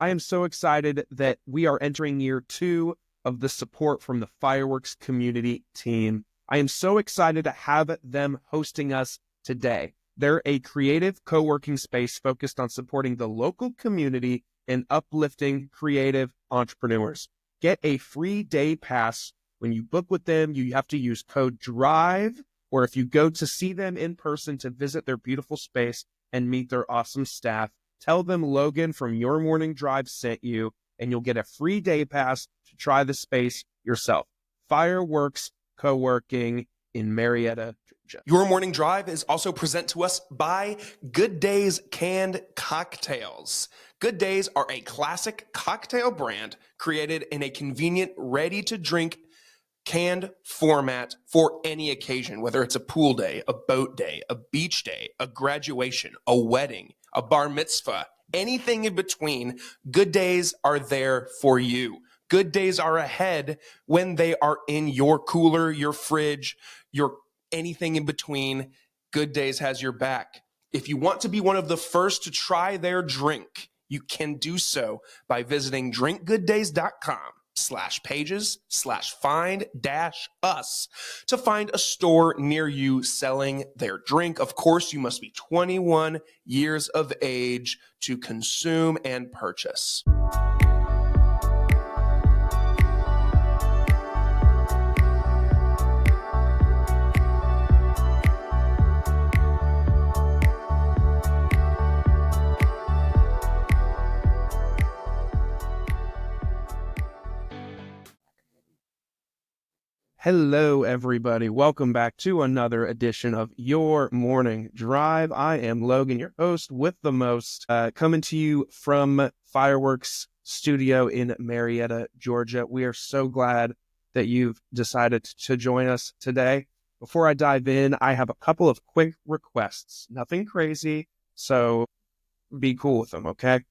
I am so excited that we are entering year 2 of the support from the fireworks community team. I am so excited to have them hosting us today. They're a creative co-working space focused on supporting the local community and uplifting creative entrepreneurs. Get a free day pass. When you book with them, you have to use code DRIVE, or if you go to see them in person to visit their beautiful space and meet their awesome staff, tell them Logan from Your Morning Drive sent you, and you'll get a free day pass to try the space yourself. Fireworks Co-working in Marietta, Georgia. Your Morning Drive is also present to us by Good Days Canned Cocktails. Good Days are a classic cocktail brand created in a convenient, ready-to-drink canned format for any occasion, whether it's a pool day, a boat day, a beach day, a graduation, a wedding, a bar mitzvah, anything in between. Good Days are there for you. Good Days are ahead when they are in your cooler, your fridge, your anything in between. Good Days has your back. If you want to be one of the first to try their drink, you can do so by visiting drinkgooddays.com/pages/find-us to find a store near you selling their drink. Of course, you must be 21 years of age to consume and purchase. Hello, everybody. Welcome back to another edition of Your Morning Drive. I am Logan, your host with the most, coming to you from Fireworks Studio in Marietta, Georgia. We are so glad that you've decided to join us today. Before I dive in, I have a couple of quick requests. Nothing crazy, so be cool with them, okay?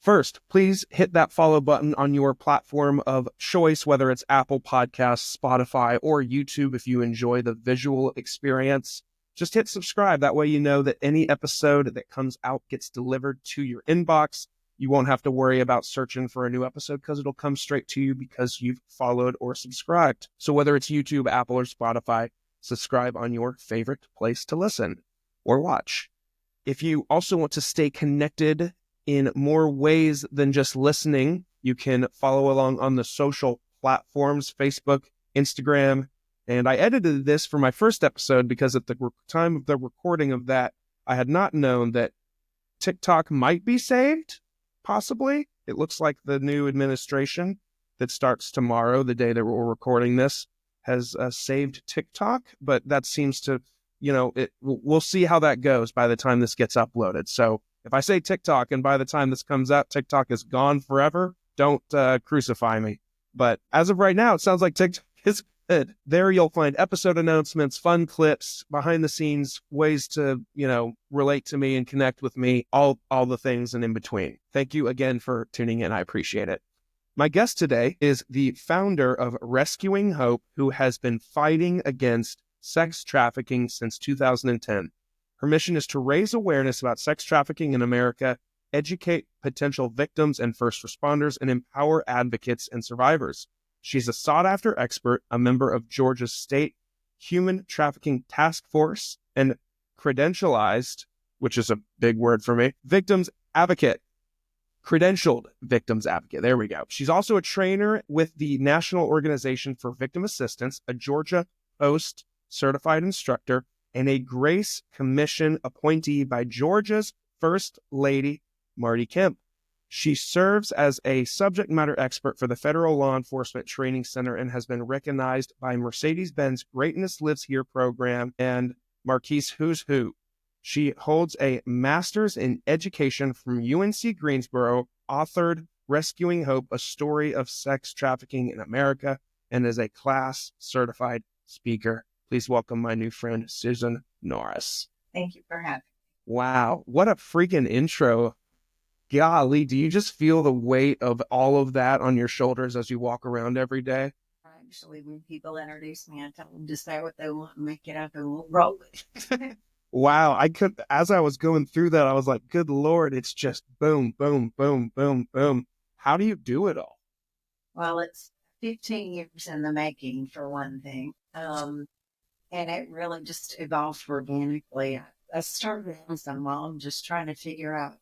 First, please hit that follow button on your platform of choice, whether it's Apple Podcasts, Spotify, or YouTube if you enjoy the visual experience. Just hit subscribe. That way you know that any episode that comes out gets delivered to your inbox. You won't have to worry about searching for a new episode because it'll come straight to you because you've followed or subscribed. So whether it's YouTube, Apple, or Spotify, subscribe on your favorite place to listen or watch. If you also want to stay connected in more ways than just listening, you can follow along on the social platforms, Facebook, Instagram. And I edited this for my first episode because at the time of the recording of that, I had not known that TikTok might be saved, possibly. It looks like the new administration that starts tomorrow, the day that we're recording this, has saved TikTok, but that seems to, we'll see how that goes by the time this gets uploaded. So if I say TikTok and by the time this comes out, TikTok is gone forever, don't crucify me. But as of right now, it sounds like TikTok is good. There you'll find episode announcements, fun clips, behind the scenes, ways to, relate to me and connect with me, all the things and in between. Thank you again for tuning in. I appreciate it. My guest today is the founder of Rescuing Hope, who has been fighting against sex trafficking since 2010. Her mission is to raise awareness about sex trafficking in America, educate potential victims and first responders, and empower advocates and survivors. She's a sought-after expert, a member of Georgia's State Human Trafficking Task Force, and credentialized, which is a big word for me, victims advocate. Credentialed victims advocate. There we go. She's also a trainer with the National Organization for Victim Assistance, a Georgia Post certified instructor, and a Grace Commission appointee by Georgia's First Lady, Marty Kemp. She serves as a subject matter expert for the Federal Law Enforcement Training Center and has been recognized by Mercedes-Benz Greatness Lives Here program and Marquis Who's Who. She holds a master's in education from UNC Greensboro, authored Rescuing Hope, a Story of Sex Trafficking in America, and is a class certified speaker. Please welcome my new friend, Susan Norris. Thank you for having me. Wow, what a freaking intro. Golly, do you just feel the weight of all of that on your shoulders as you walk around every day? Actually, when people introduce me, I tell them to say what they want and make it up and we'll roll it. Wow. As I was going through that, I was like, good Lord, it's just boom, boom, boom, boom, boom. How do you do it all? Well, it's 15 years in the making, for one thing. And it really just evolved organically. I started as a mom just trying to figure out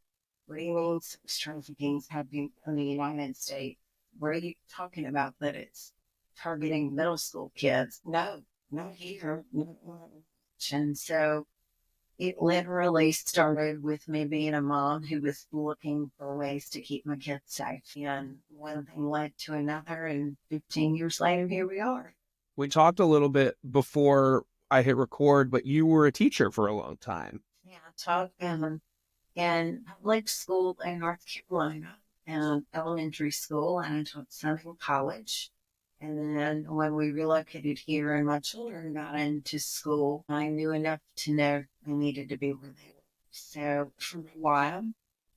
what do you mean sex trafficking is happening in the United States? What are you talking about that it's targeting middle school kids? No, not here. No. And so it literally started with me being a mom who was looking for ways to keep my kids safe. And one thing led to another, and 15 years later, here we are. We talked a little bit before I hit record, but you were a teacher for a long time. Yeah, I taught in public school in North Carolina and elementary school, and I taught some in college. And then when we relocated here and my children got into school, I knew enough to know I needed to be where they were. So for a while,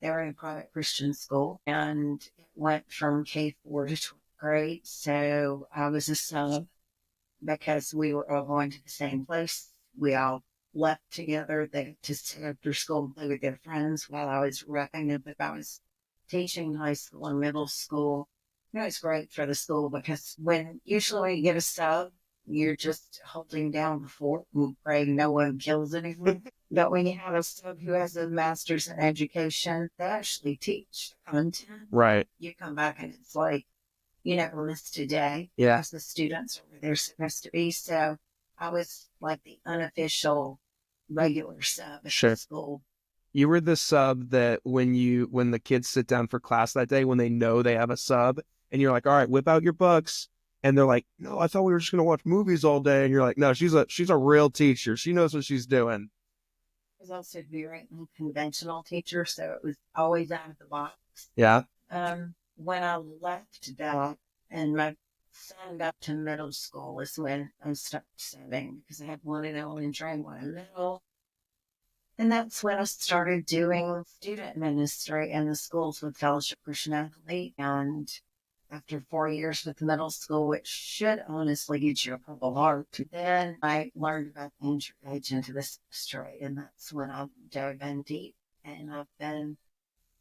they were in a private Christian school, and it went from K4 to 12th grade. So I was a sub because we were all going to the same place. We all left together to sit after school and play with their friends while I was wrapping up. If I was teaching high school and middle school, it's great for the school because usually when you get a sub, you're just holding down the fort and praying no one kills anyone. But when you have a sub who has a master's in education, they actually teach content. Right. You come back and it's like, you never missed a day. Yeah. Because the students are where they're supposed to be. So I was like the unofficial regular sub at the school. You were the sub that when the kids sit down for class that day, when they know they have a sub, and you're like, all right, whip out your books. And they're like, no, I thought we were just going to watch movies all day. And you're like, no, she's a real teacher. She knows what she's doing. I was also a very unconventional teacher, so it was always out of the box. Yeah. When I left that and my son got to middle school is when I started studying because I had one in elementary and one in middle. And that's when I started doing student ministry in the schools with Fellowship Christian Athlete. And after 4 years with middle school, which should honestly get you a Purple Heart, then I learned about the entry age into this industry. And that's when I dove in deep. And I've been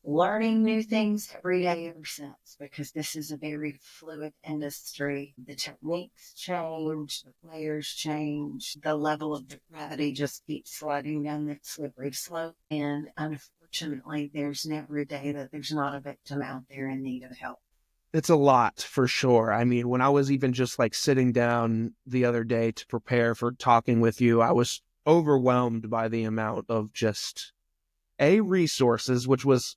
learning new things every day ever since because this is a very fluid industry. The techniques change, the players change, the level of depravity just keeps sliding down that slippery slope. And unfortunately, there's never a day that there's not a victim out there in need of help. It's a lot for sure. I mean, when I was even just like sitting down the other day to prepare for talking with you, I was overwhelmed by the amount of just resources, which was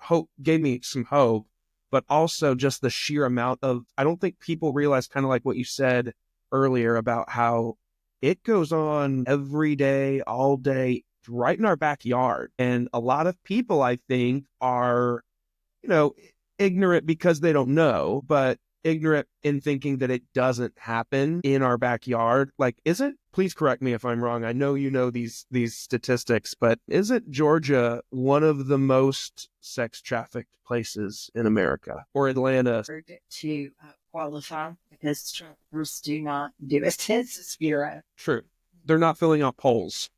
hope, gave me some hope, but also just the sheer amount of, I don't think people realize, kind of like what you said earlier about how it goes on every day, all day, right in our backyard. And a lot of people, I think, are, ignorant because they don't know, but ignorant in thinking that it doesn't happen in our backyard. Like, please correct me if I'm wrong. I know you know these statistics, but isn't Georgia one of the most sex trafficked places in America, or Atlanta? To qualify because traffickers do not do a census bureau. True. They're not filling out polls.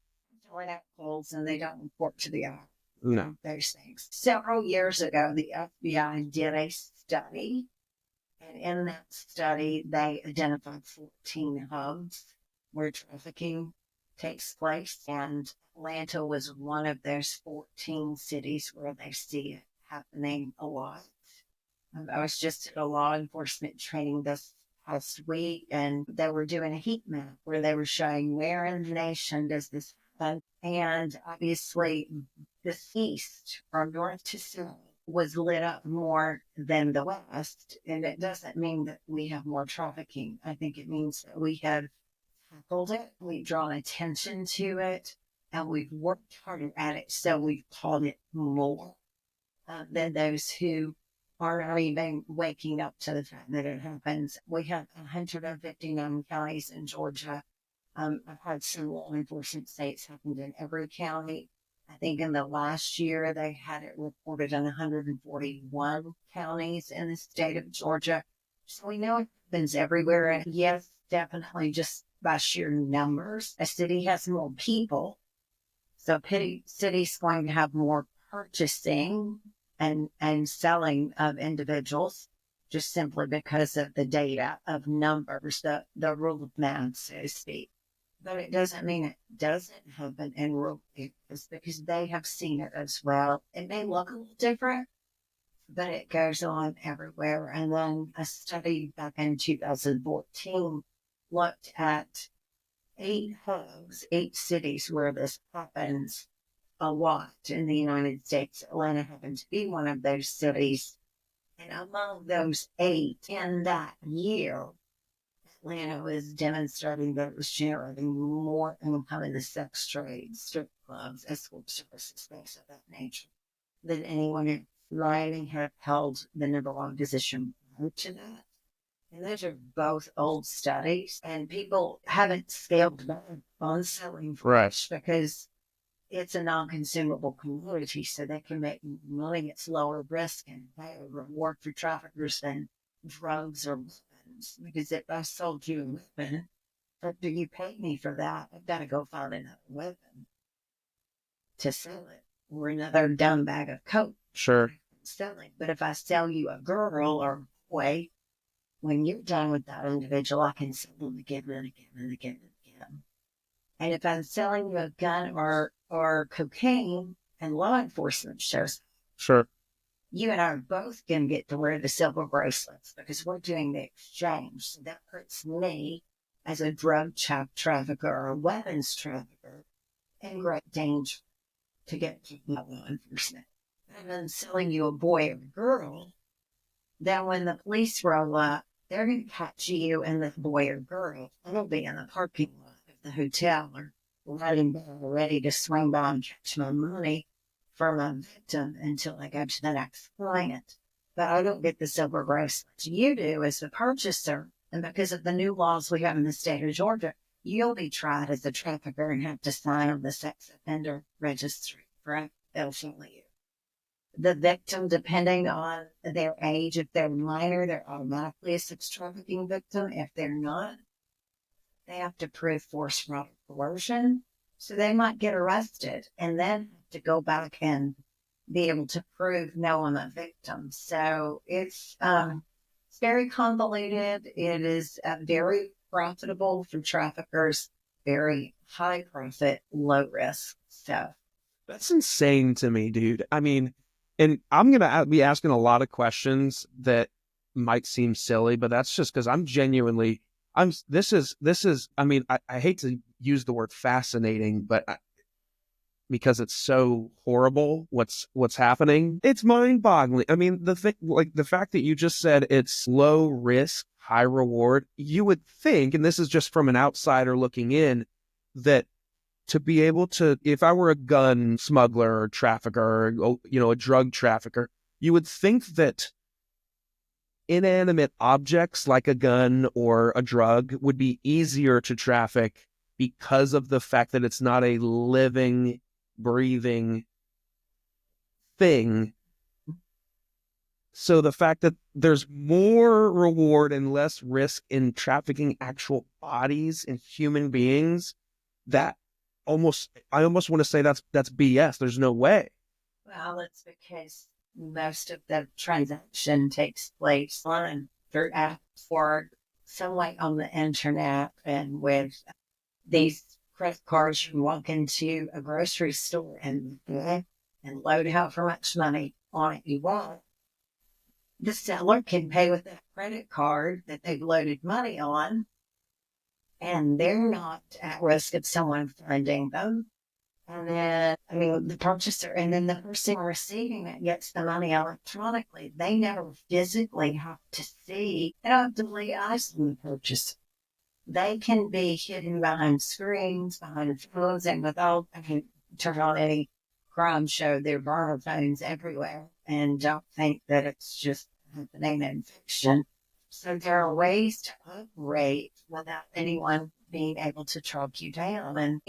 Filling out polls and they don't report to the IRS. No. Those things. Several years ago, the FBI did a study, and in that study, they identified 14 hubs where trafficking takes place, and Atlanta was one of those 14 cities where they see it happening a lot. I was just at a law enforcement training this past week, and they were doing a heat map where they were showing where in the nation does this happen, and obviously the east from north to south was lit up more than the west. And it doesn't mean that we have more trafficking. I think it means that we have tackled it, we've drawn attention to it, and we've worked harder at it. So we've called it more than those who aren't even waking up to the fact that it happens. We have 159 counties in Georgia. I've had some law enforcement say it's happened in every county. I think in the last year, they had it reported in 141 counties in the state of Georgia. So we know it happens everywhere. And yes, definitely just by sheer numbers. A city has more people, So city's going to have more purchasing and selling of individuals just simply because of the data of numbers, the rule of math, so to speak. But it doesn't mean it doesn't happen in rural areas because they have seen it as well. It may look a little different, but it goes on everywhere. And then a study back in 2014 looked at 8 hubs, 8 cities where this happens a lot in the United States. Atlanta happened to be one of those cities. And among those 8 in that year, Atlanta was demonstrating that it was generating more income in the sex trade, strip clubs, escort services, things of that nature, than anyone else. Riley had held the #1 position prior to that. And those are both old studies, and people haven't scaled back on selling fresh because it's a non-consumable commodity, so they can make money. It's lower risk and higher reward for traffickers than drugs or weapons. Because if I sold you a weapon, after you pay me for that, I've got to go find another weapon to sell it, or another dumb bag of coke. Sure. Selling. But if I sell you a girl or a boy, when you're done with that individual, I can sell them again and again and again and again. And if I'm selling you a gun or cocaine and law enforcement shows, Sure, you and I are both going to get to wear the silver bracelets because we're doing the exchange. So that puts me as a drug trafficker or a weapons trafficker in great danger to get to law enforcement. And then selling you a boy or a girl, then when the police roll up, they're going to catch you and the boy or girl. It'll be in the parking lot of the hotel or ready to swing by and catch my money for my victim until I go to the next client. But I don't get the silver bracelets. You do as the purchaser. And because of the new laws we have in the state of Georgia, you'll be tried as a trafficker and have to sign on the sex offender registry, correct? They'll follow you. The victim, depending on their age, if they're minor, they're automatically a sex trafficking victim. If they're not, they have to prove force, fraud, or coercion. So they might get arrested and then have to go back and be able to prove no, I'm a victim. So it's very convoluted. It is very profitable for traffickers, very high profit, low risk stuff. that's insane to me, dude. I mean, and I'm gonna be asking a lot of questions that might seem silly, but that's just because I'm genuinely, this is. I mean, I hate to use the word fascinating, but because it's so horrible, what's happening, it's mind-boggling. I mean, the thing, like the fact that you just said it's low risk, high reward. You would think, and this is just from an outsider looking in, that to be able to, if I were a gun smuggler or trafficker, or, a drug trafficker, you would think that inanimate objects like a gun or a drug would be easier to traffic because of the fact that it's not a living, breathing thing. So the fact that there's more reward and less risk in trafficking actual bodies and human beings, that I almost want to say that's BS. There's no way. Well, it's because most of the transaction takes place through apps or some way on the internet, and with these credit cards, you walk into a grocery store and load however much money on it you want. The seller can pay with that credit card that they've loaded money on, and they're not at risk of someone finding them. And then, the purchaser, and then the person receiving it gets the money electronically. They never physically have to see. They don't have to lay eyes on the purchaser. They can be hidden behind screens, behind phones, and without turn on any crime show, there are burner phones everywhere, and don't think that it's just happening in fiction. So there are ways to operate without anyone being able to track you down. And,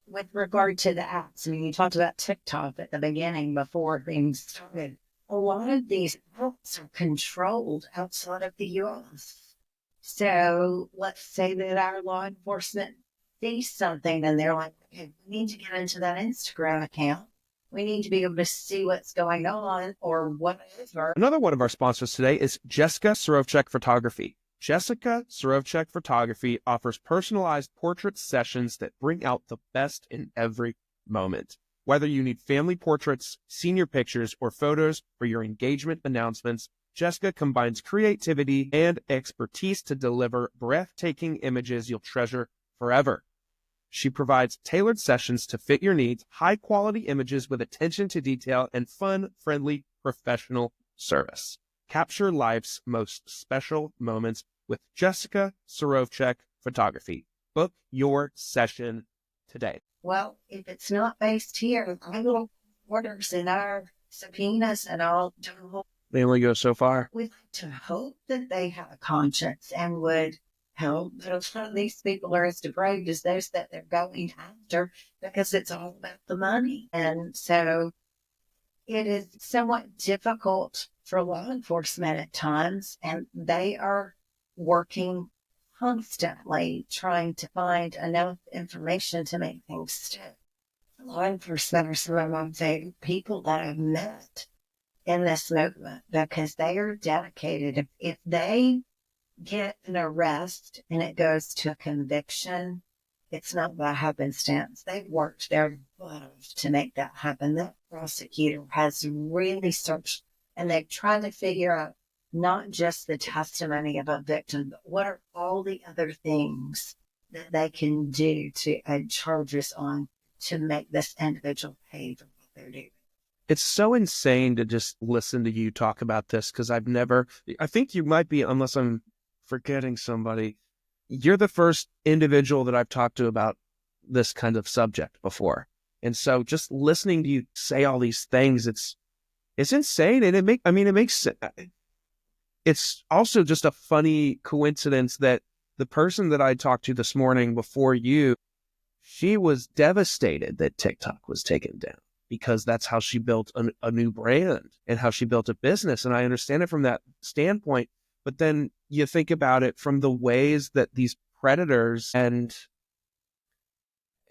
with regard to the apps, you talked about TikTok at the beginning before things started. A lot of these apps are controlled outside of the U.S. So let's say that our law enforcement see something and they're like, okay, we need to get into that Instagram account. We need to be able to see what's going on or whatever. Another one of our sponsors today is Jessica Sorovchek Photography. Jessica Sorovchek Photography offers personalized portrait sessions that bring out the best in every moment. Whether you need family portraits, senior pictures, or photos for your engagement announcements, Jessica combines creativity and expertise to deliver breathtaking images you'll treasure forever. She provides tailored sessions to fit your needs, high-quality images with attention to detail, and fun, friendly, professional service. Capture life's most special moments with Jessica Sorovchek Photography. Book your session today. Well, if it's not based here, our little orders and our subpoenas and all, They only go so far. we like to hope that they have a conscience and would help. But a lot of these people are as depraved as those that they're going after because it's all about the money. And so it is somewhat difficult for law enforcement at times, and they are working constantly trying to find enough information to make things stick. Law enforcement are some of my favorite people that I've met in this movement because they are dedicated. If they get an arrest and it goes to a conviction, it's not by happenstance. They've worked their butt off to make that happen. That prosecutor has really searched and they've tried to figure out not just the testimony of a victim, but what are all the other things that they can do to add charges on to make this individual pay for what they're doing. It's so insane to just listen to you talk about this because I think you might be, unless I'm forgetting somebody, you're the first individual that I've talked to about this kind of subject before. And so just listening to you say all these things, it's insane. And it makes sense. It's also just a funny coincidence that the person that I talked to this morning before you, she was devastated that TikTok was taken down because that's how she built a new brand and how she built a business. And I understand it from that standpoint. But then you think about it from the ways that these predators and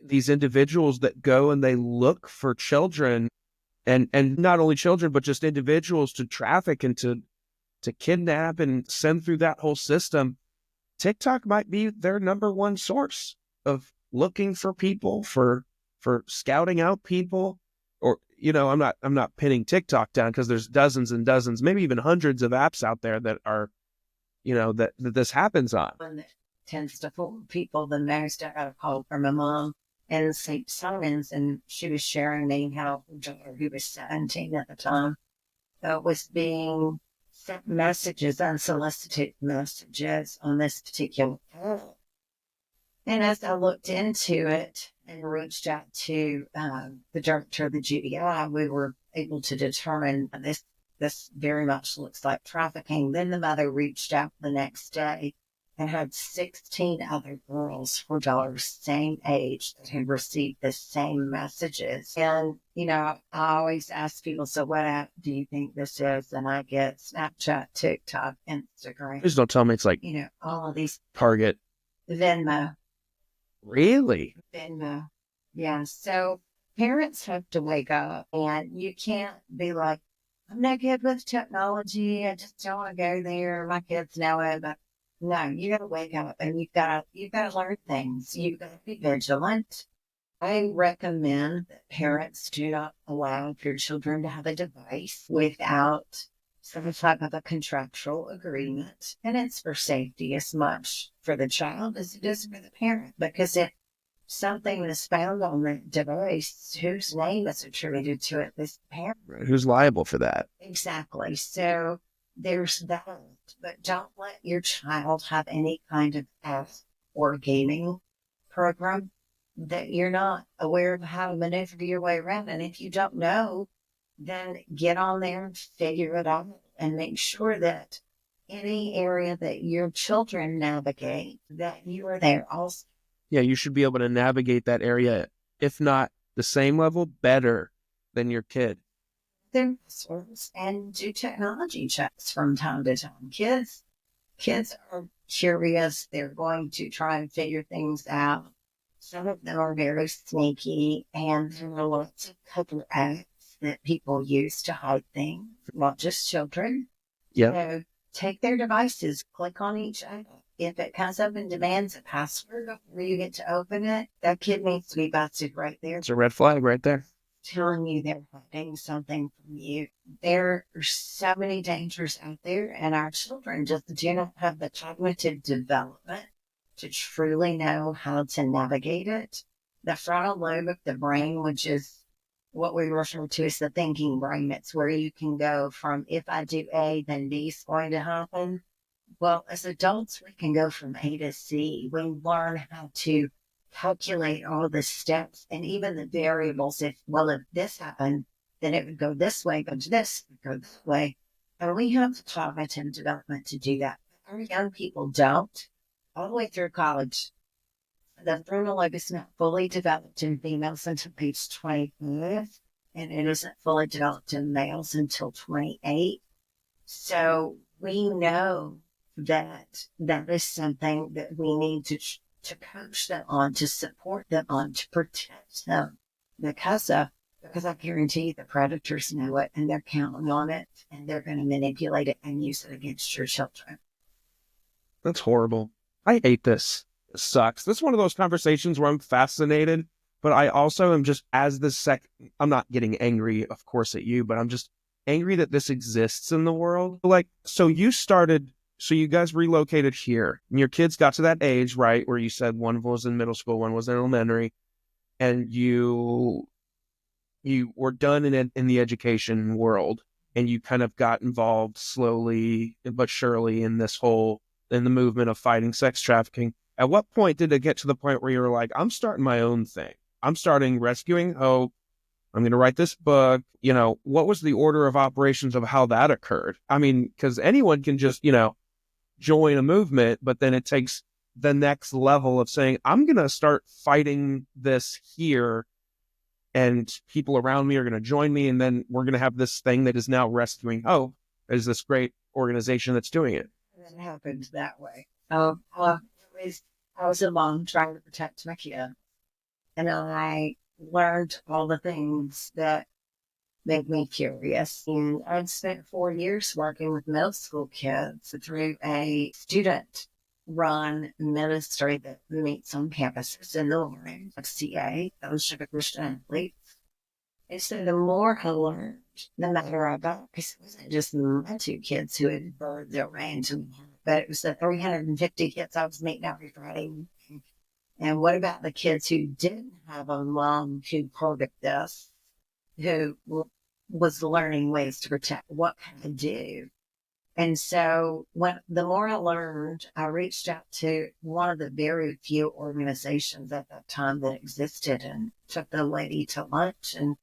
these individuals that go and they look for children and not only children, but just individuals to traffic and to kidnap and send through that whole system. TikTok might be their number one source of looking for people, for scouting out people. Or, I'm not pinning TikTok down because there's dozens and dozens, maybe even hundreds of apps out there that are, that this happens on. One that tends to fool people the most. I got a call from a mom in St. Simons, and she was sharing me how her daughter, who was 17 at the time, was being sent messages, unsolicited messages on this particular app. And as I looked into it and reached out to the director of the GDI, we were able to determine this very much looks like trafficking. Then the mother reached out the next day and had 16 other girls, her daughter's same age, that had received the same messages. And, I always ask people, so what app do you think this is? And I get Snapchat, TikTok, Instagram. Please don't tell me it's like, all of these. Target. Venmo. Really? Venmo. Yeah. So parents have to wake up, and you can't be like, I'm not good with technology. I just don't want to go there. My kids know it, but no, you got to wake up and you've got to learn things. You've got to be vigilant. I recommend that parents do not allow your children to have a device without some type of a contractual agreement. And it's for safety as much for the child as it is for the parent. Because if something is found on that device, whose name is attributed to it? This parent. Right. Who's liable for that? Exactly. So there's that. But don't let your child have any kind of app or gaming program that you're not aware of how to maneuver your way around. And if you don't know, then get on there and figure it out and make sure that any area that your children navigate, that you are there also. Yeah, you should be able to navigate that area, if not the same level, better than your kid. Their passwords and do technology checks from time to time. Kids are curious. They're going to try and figure things out. Some of them are very sneaky, and there are lots of cover acts that people use to hide things, not just children. Yeah. So take their devices, click on each item. If it comes up and demands a password before you get to open it, that kid needs to be busted right there. It's a red flag right there. Telling you they're hiding something from you. There are so many dangers out there, and our children just do not have the cognitive development to truly know how to navigate it. The frontal lobe of the brain, which is what we refer to as the thinking brain, it's where you can go from if I do A, then B is going to happen. Well, as adults, we can go from A to Z. We learn how to calculate all the steps and even the variables. If this happened, then it would go this way, go to this, go this way. And we have the cognitive development to do that. Our young people don't. All the way through college, the frontal lobe is not fully developed in females until age 25, and it isn't fully developed in males until 28. So we know that is something that we need to coach them on, to support them on, to protect them, because I guarantee you the predators know it, and they're counting on it, and they're going to manipulate it and use it against your children. That's horrible. I hate this. It sucks. This is one of those conversations where I'm fascinated, but I also am just, I'm not getting angry, of course, at you, but I'm just angry that this exists in the world. Like, so you guys relocated here, and your kids got to that age, right, where you said one was in middle school, one was in elementary, and you were done in the education world, and you kind of got involved slowly but surely in the movement of fighting sex trafficking. At what point did it get to the point where you were like, I'm starting my own thing? I'm starting Rescuing Hope. I'm going to write this book. What was the order of operations of how that occurred? I mean, because anyone can just, join a movement, but then it takes the next level of saying, I'm going to start fighting this here, and people around me are going to join me, and then we're going to have this thing that is now Rescuing Hope, as this great organization that's doing it. It happened that way. I was a mom trying to protect my kid, and I learned all the things that made me curious. And I'd spent 4 years working with middle school kids through a student-run ministry that meets on campuses in the morning, like CA, Fellowship of Christian Athletes. And so the more I learned, the better I got, because it wasn't just my 2 kids who had burned their reins, but it was the 350 kids I was meeting every Friday. And what about the kids who didn't have a mom who heard of this, who was learning ways to protect? What can I do? And so the more I learned, I reached out to one of the very few organizations at that time that existed, and took the lady to lunch, and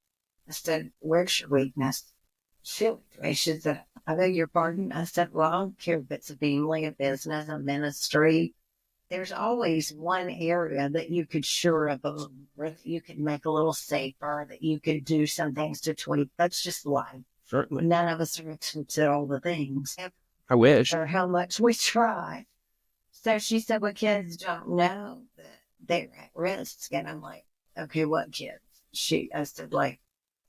I said, where's your weakness? She said, I beg your pardon. I said, well, I don't care if it's a family, a business, a ministry. There's always one area that you could shore up a little, that you could make a little safer, that you could do some things to tweak. That's just life. Certainly. None of us are experts at all the things. I wish. Or how much we try. So she said, well, kids don't know that they're at risk. And I'm like, okay, what kids? I said, like,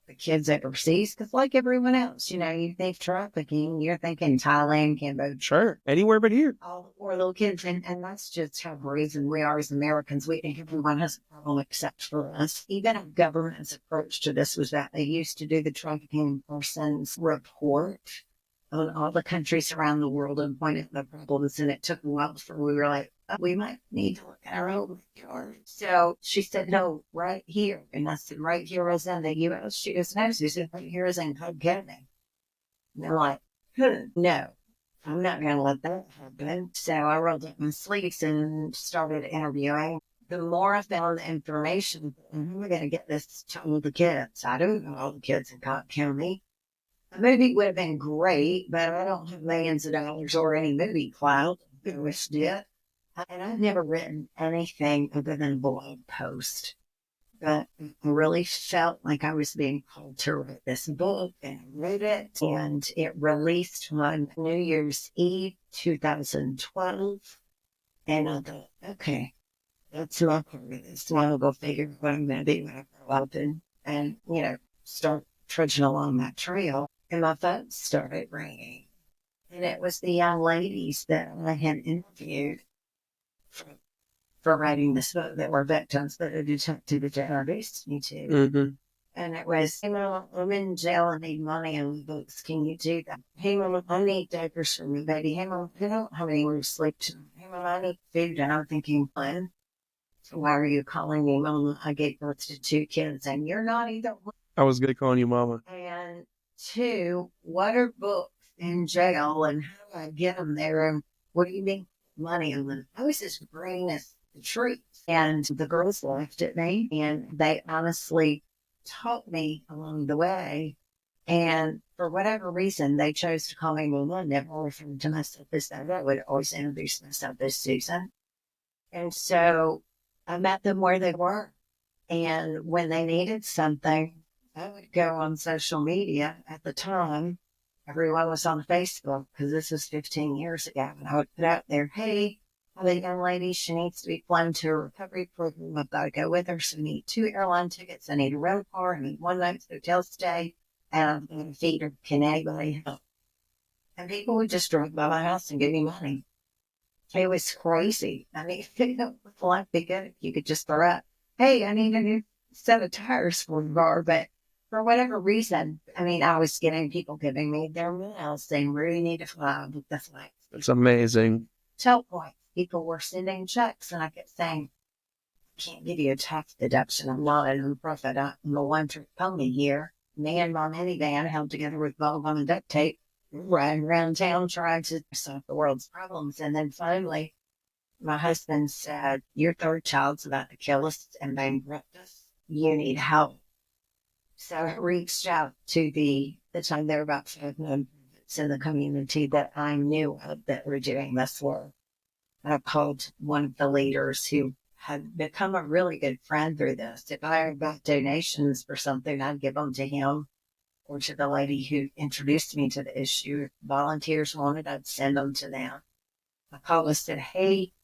the kids overseas, because like everyone else, you think trafficking, you're thinking Thailand, Cambodia. Sure, anywhere but here. All the poor little kids, and that's just how brazen we are as Americans. We think everyone has a problem except for us. Even our government's approach to this was that they used to do the trafficking persons report on all the countries around the world and point out the problems, and it took a while before we were like, we might need to look at our own backyard. So she said, no, right here. And I said, right here is in the U.S. She goes, no. She said, right here is in Cobb County. And they're like, no, I'm not going to let that happen. So I rolled up my sleeves and started interviewing. The more I found the information, we're going to get this to all the kids. I don't know all the kids in Cobb County. A movie would have been great, but I don't have millions of dollars or any movie clout. I wish I did. And I've never written anything other than a blog post. But I really felt like I was being called to write this book, and I wrote it, and it released on New Year's Eve, 2012. And I thought, okay, that's my part of this. So I'll go figure out what I'm going to do when I grow up and, start trudging along that trail. And my phone started ringing. And it was the young ladies that I had interviewed for writing this book that were victims that a detective had introduced me to. Mm-hmm. And it was, hey, Mama, I'm in jail. I need money on the books. Can you do that? Hey, Mama, I need diapers for my baby. Hey, Mama, I don't have anywhere to sleep tonight. Hey, Mama, I need food. And I'm thinking, Glenn, why are you calling me Mama? I gave birth to 2 kids, and you're not either one. I was gonna call you Mama. And 2, what are books in jail, and how do I get them there? And what do you mean money on them? I was as green as the trees. And the girls laughed at me, and they honestly taught me along the way. And for whatever reason, they chose to call me Mama. I never referred to myself as that. I would always introduce myself as Susan. And so I met them where they were. And when they needed something, I would go on social media. At the time, everyone was on Facebook because this was 15 years ago. And I would put out there, hey, I have a young lady. She needs to be flown to a recovery program. I've got to go with her. So I need 2 airline tickets. I need a rental car. I need 1 night's hotel stay. And I'm going to feed her. Can anybody help? And people would just drive by my house and give me money. It was crazy. I mean, life be good if you could just throw out, hey, I need a new set of tires for the car. But for whatever reason, I mean, I was getting people giving me their miles saying, where do you need to fly with the flight? It's amazing. Tow points. People were sending checks, and I kept saying, I can't give you a tax deduction. I'm not a nonprofit. I'm a one-trick pony here. Me and my minivan held together with bubble gum and duct tape, riding around town trying to solve the world's problems. And then finally, my husband said, your 3rd child's about to kill us and bankrupt us. You need help. So I reached out to the time there were about 5 nonprofits in the community that I knew of that were doing this work. I called one of the leaders who had become a really good friend through this. If I got donations for something, I'd give them to him or to the lady who introduced me to the issue. If volunteers wanted, I'd send them to them. I called and said, hey,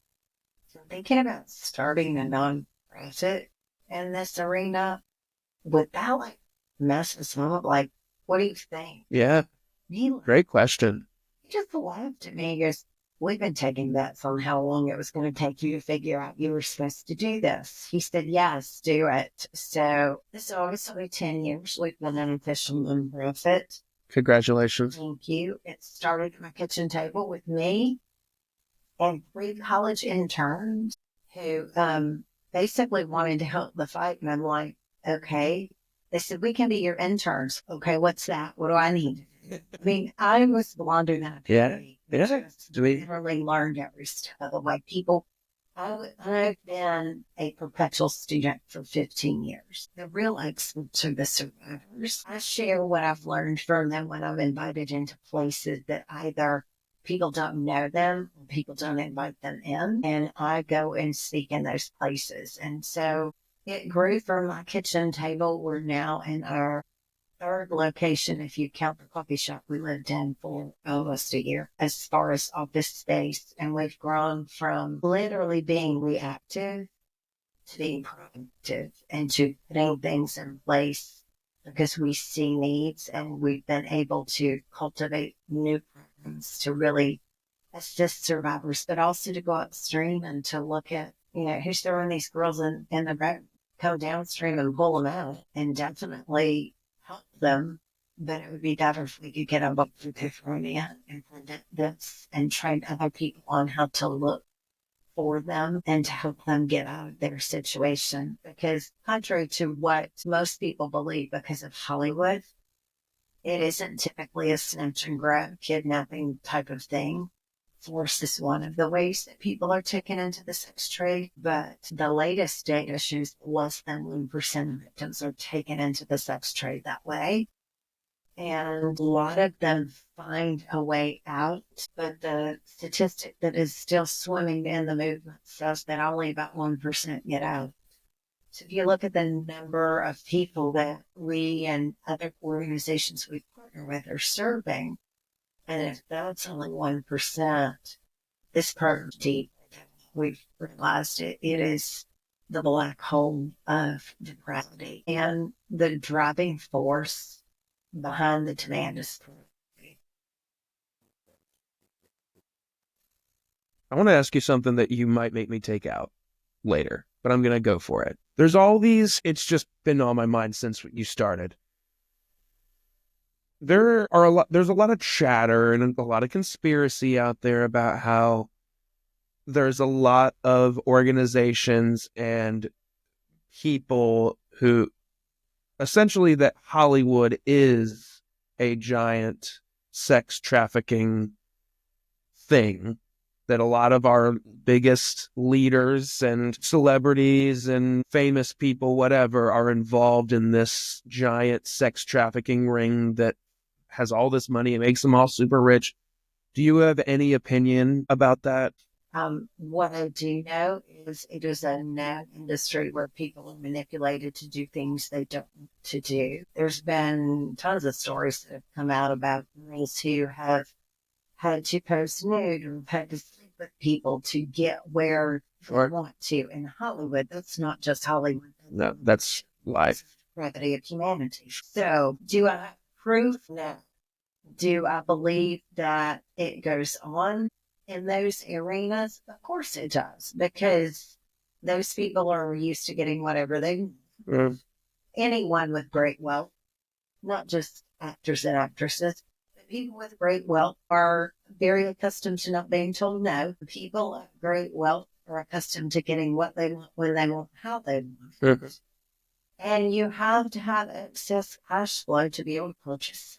I'm thinking about starting a nonprofit in this arena. Would that mess us up? What do you think? Yeah. Great question. He just laughed at me. He goes, we've been taking bets on how long it was going to take you to figure out you were supposed to do this. He said, yes, do it. So this August will be 10 years. We've been an official nonprofit. Congratulations. Thank you. It started at my kitchen table with me and 3 college interns who basically wanted to help the fight. And I'm like, okay. They said, we can be your interns. Okay, what's that? What do I need? I mean, I was blonder than a Yeah. baby. Yeah. I really learned every step of the way. I've been a perpetual student for 15 years. The real experts are the survivors. I share what I've learned from them when I'm invited into places that either people don't know them or people don't invite them in. And I go and speak in those places. And so it grew from my kitchen table. We're now in our 3rd location, if you count the coffee shop we lived in for almost a year, as far as office space. And we've grown from literally being reactive to being proactive and to putting things in place because we see needs, and we've been able to cultivate new programs to really assist survivors, but also to go upstream and to look at, who's throwing these girls in the road, go downstream and pull them out, and definitely help them. But it would be better if we could get a book for California and prevent this and train other people on how to look for them and to help them get out of their situation. Because contrary to what most people believe because of Hollywood, it isn't typically a snatch and grab kidnapping type of thing. Force is one of the ways that people are taken into the sex trade, but the latest data shows less than 1% of victims are taken into the sex trade that way. And a lot of them find a way out, but the statistic that is still swimming in the movement says that only about 1% get out. So if you look at the number of people that we and other organizations we partner with are serving, and if that's only 1%, this program deep we've realized it is the black hole of depravity and the driving force behind the demand is pornography. I want to ask you something that you might make me take out later, but I'm going to go for it. There's all these, it's just been on my mind since you started. There's a lot of chatter and a lot of conspiracy out there about how there's a lot of organizations and people who essentially that Hollywood is a giant sex trafficking thing, that a lot of our biggest leaders and celebrities and famous people, whatever, are involved in this giant sex trafficking ring that has all this money. It makes them all super rich. Do you have any opinion about that? What I do know is it is a known industry where people are manipulated to do things they don't want to do. There's been tons of stories that have come out about girls who have had to post nude or had to sleep with people to get where they want to. In Hollywood, that's not just Hollywood. No, that's life. Gravity of humanity. So, do I have proof? No. Do I believe that it goes on in those arenas? Of course it does, because those people are used to getting whatever they want. Anyone with great wealth, not just actors and actresses, but people with great wealth are very accustomed to not being told no. People of great wealth are accustomed to getting what they want, when they want, how they want. And you have to have excess cash flow to be able to purchase.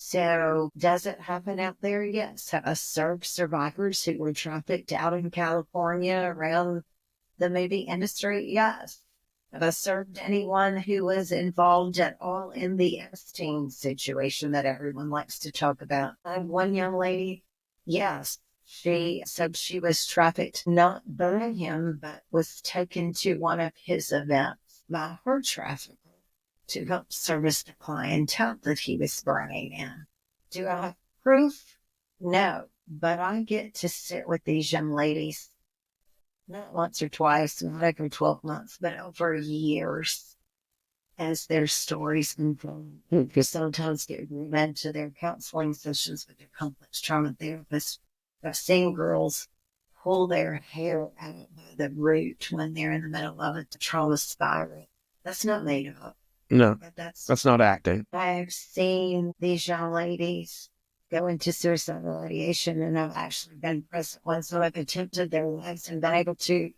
So does it happen out there? Yes. Have I served survivors who were trafficked out in California around the movie industry? Yes. Have I served anyone who was involved at all in the Epstein situation that everyone likes to talk about? I have one young lady, yes. She said she was trafficked not by him, but was taken to one of his events by her trafficker to help service the clientele that he was bringing in. Do I have proof? No, but I get to sit with these young ladies, not once or twice, not every 12 months, but over years, as their stories unfold. Because sometimes get read to their counseling sessions with their complex trauma therapists. I've seen girls pull their hair out by the root when they're in the middle of a trauma spiral. That's not made up. No, that's not acting. I've seen these young ladies go into suicidal ideation, and I've actually been present when some have attempted their lives and been able to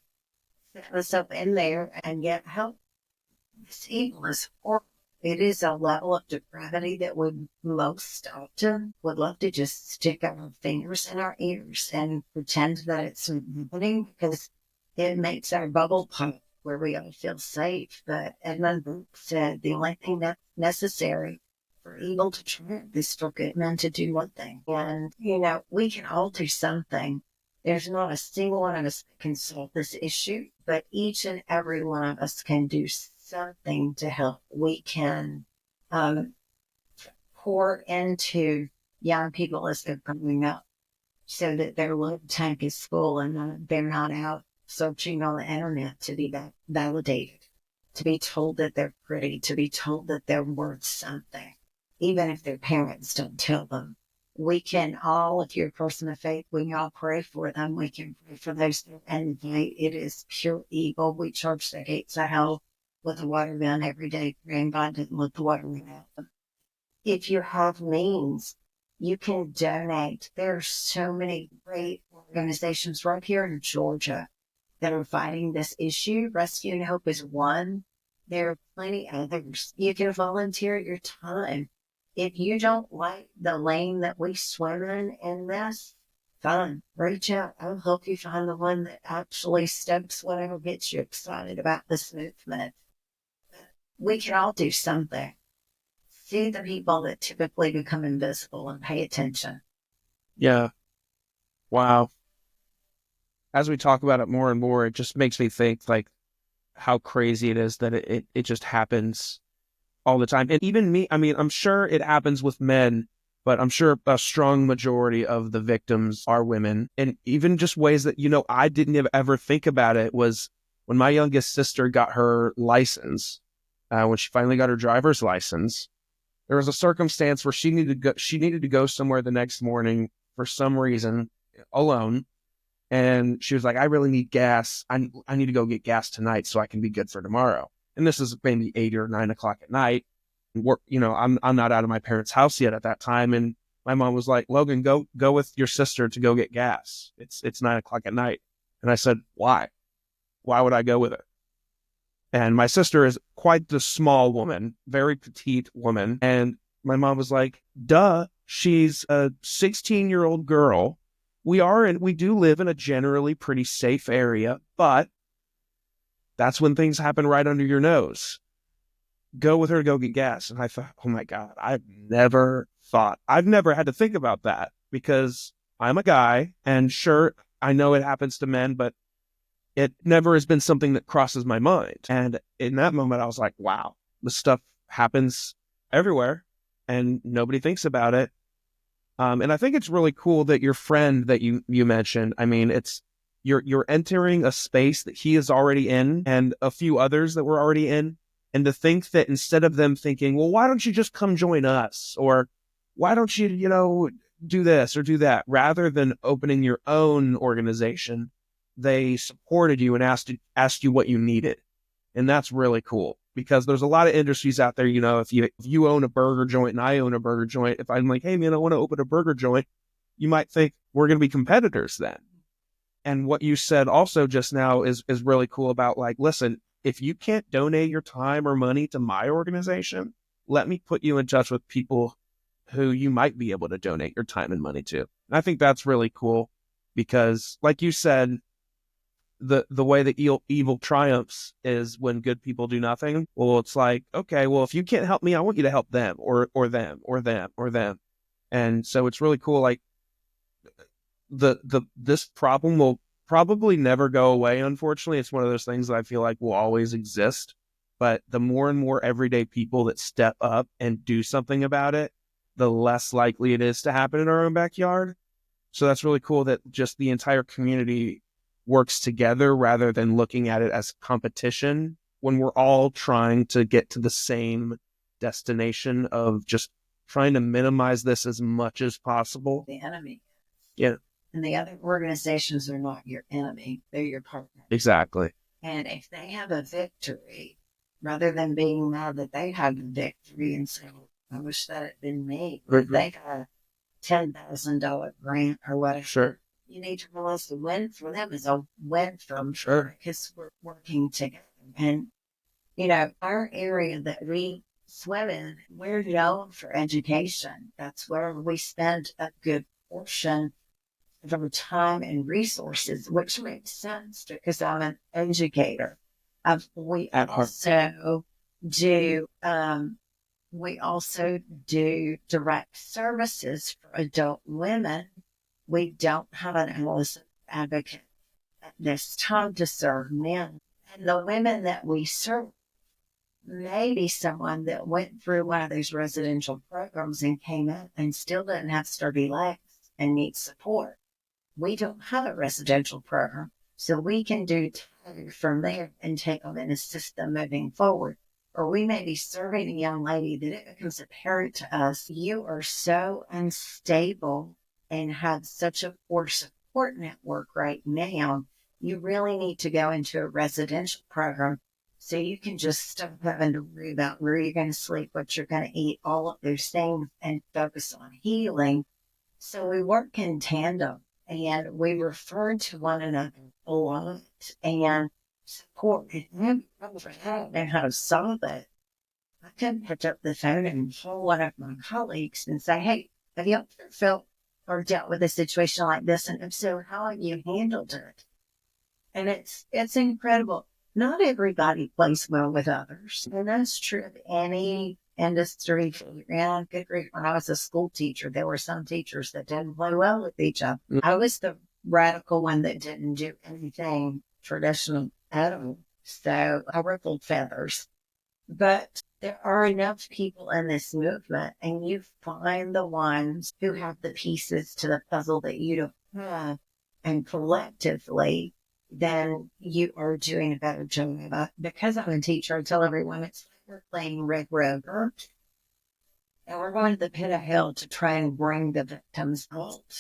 set myself in there and get help. This evil is horrible. It is a level of depravity that we most often would love to just stick our fingers in our ears and pretend that it's happening, because it makes our bubble pop where we all feel safe. But Edmund Burke said the only thing that's necessary for evil to triumph is for good men to do one thing. And, we can all do something. There's not a single one of us that can solve this issue, but each and every one of us can do something to help. We can pour into young people as they're growing up so that their love tank is full and they're not out searching on the internet to be validated, to be told that they're pretty, to be told that they're worth something, even if their parents don't tell them. We can all, if you're a person of faith, we can all pray for them. We can pray for those that invite. It is pure evil. We charge the gates of hell with a water gun every day, praying God didn't let the water run out. If you have means, you can donate. There are so many great organizations right here in Georgia that are fighting this issue. Rescue and Hope is one. There are plenty others. You can volunteer your time. If you don't like the lane that we swim in this, fine, reach out. I'll help you find the one that actually stokes whatever gets you excited about this movement. We can all do something. See the people that typically become invisible and pay attention. Yeah. Wow. As we talk about it more and more, it just makes me think like how crazy it is that it just happens all the time. And even me, I mean, I'm sure it happens with men but I'm sure a strong majority of the victims are women. And even just ways that, I didn't ever think about it was when my youngest sister got her license, when she finally got her driver's license, there was a circumstance where she needed to go somewhere the next morning for some reason alone. And she was like, I really need gas. I need to go get gas tonight so I can be good for tomorrow. And this is maybe 8 or 9 o'clock at night. I'm not out of my parents' house yet at that time. And my mom was like, Logan, go with your sister to go get gas. It's 9 o'clock at night. And I said, why? Why would I go with her? And my sister is quite the small woman, very petite woman. And my mom was like, duh, she's a 16-year-old girl. We do live in a generally pretty safe area, but that's when things happen right under your nose. Go with her to go get gas. And I thought, oh my God, I've never had to think about that because I'm a guy, and sure, I know it happens to men, but it never has been something that crosses my mind. And in that moment, I was like, wow, this stuff happens everywhere and nobody thinks about it. And I think it's really cool that your friend that you mentioned, I mean, you're entering a space that he is already in and a few others that were already in. And to think that instead of them thinking, well, why don't you just come join us? Or why don't you, do this or do that? Rather than opening your own organization, they supported you and asked you what you needed. And that's really cool because there's a lot of industries out there. If you own a burger joint and I own a burger joint, if I'm like, hey man, I want to open a burger joint, you might think we're going to be competitors then. And what you said also just now is really cool about like, listen, if you can't donate your time or money to my organization, let me put you in touch with people who you might be able to donate your time and money to. And I think that's really cool because like you said, the way that evil triumphs is when good people do nothing. Well, it's like, okay, well, if you can't help me, I want you to help them or them or them or them. And so it's really cool. Like this problem will probably never go away. Unfortunately, it's one of those things that I feel like will always exist. But the more and more everyday people that step up and do something about it, the less likely it is to happen in our own backyard. So that's really cool that just the entire community works together rather than looking at it as competition when we're all trying to get to the same destination of just trying to minimize this as much as possible. The enemy. Yeah. And the other organizations are not your enemy. They're your partner. Exactly. And if they have a victory, rather than being mad that they had the victory and say, I wish that had been me. Mm-hmm. They got a $10,000 grant or whatever. Sure. You need to realize the win for them is a win from sure because we're working together. And, our area that we swim in, we're known for education. That's where we spend a good portion of our time and resources, which makes sense because I'm an educator. We also do direct services for adult women. We don't have an advocate at this time to serve men. And the women that we serve may be someone that went through one of those residential programs and came out and still didn't have sturdy legs and needs support. We don't have a residential program, so we can do from there and take them and assist them moving forward. Or we may be serving a young lady that it becomes apparent to us, you are so unstable and have such a poor support network right now, you really need to go into a residential program so you can just stop having to worry about where you're going to sleep, what you're going to eat, all of those things, and focus on healing. So we work in tandem and we refer to one another a lot and support. And I don't know how to solve it. I couldn't pick up the phone and call one of my colleagues and say, hey, have you ever felt or dealt with a situation like this? And if so, how have you handled it? And it's incredible. Not everybody plays well with others. And that's true of any industry. And good grief, when I was a school teacher, there were some teachers that didn't play well with each other. I was the radical one that didn't do anything traditional at all. So I ruffled feathers. But there are enough people in this movement, and you find the ones who have the pieces to the puzzle that you don't have, and collectively, then you are doing a better job. Because I'm a teacher, I tell everyone it's like we're playing Red Rover, and we're going to the pit of hell to try and bring the victims out.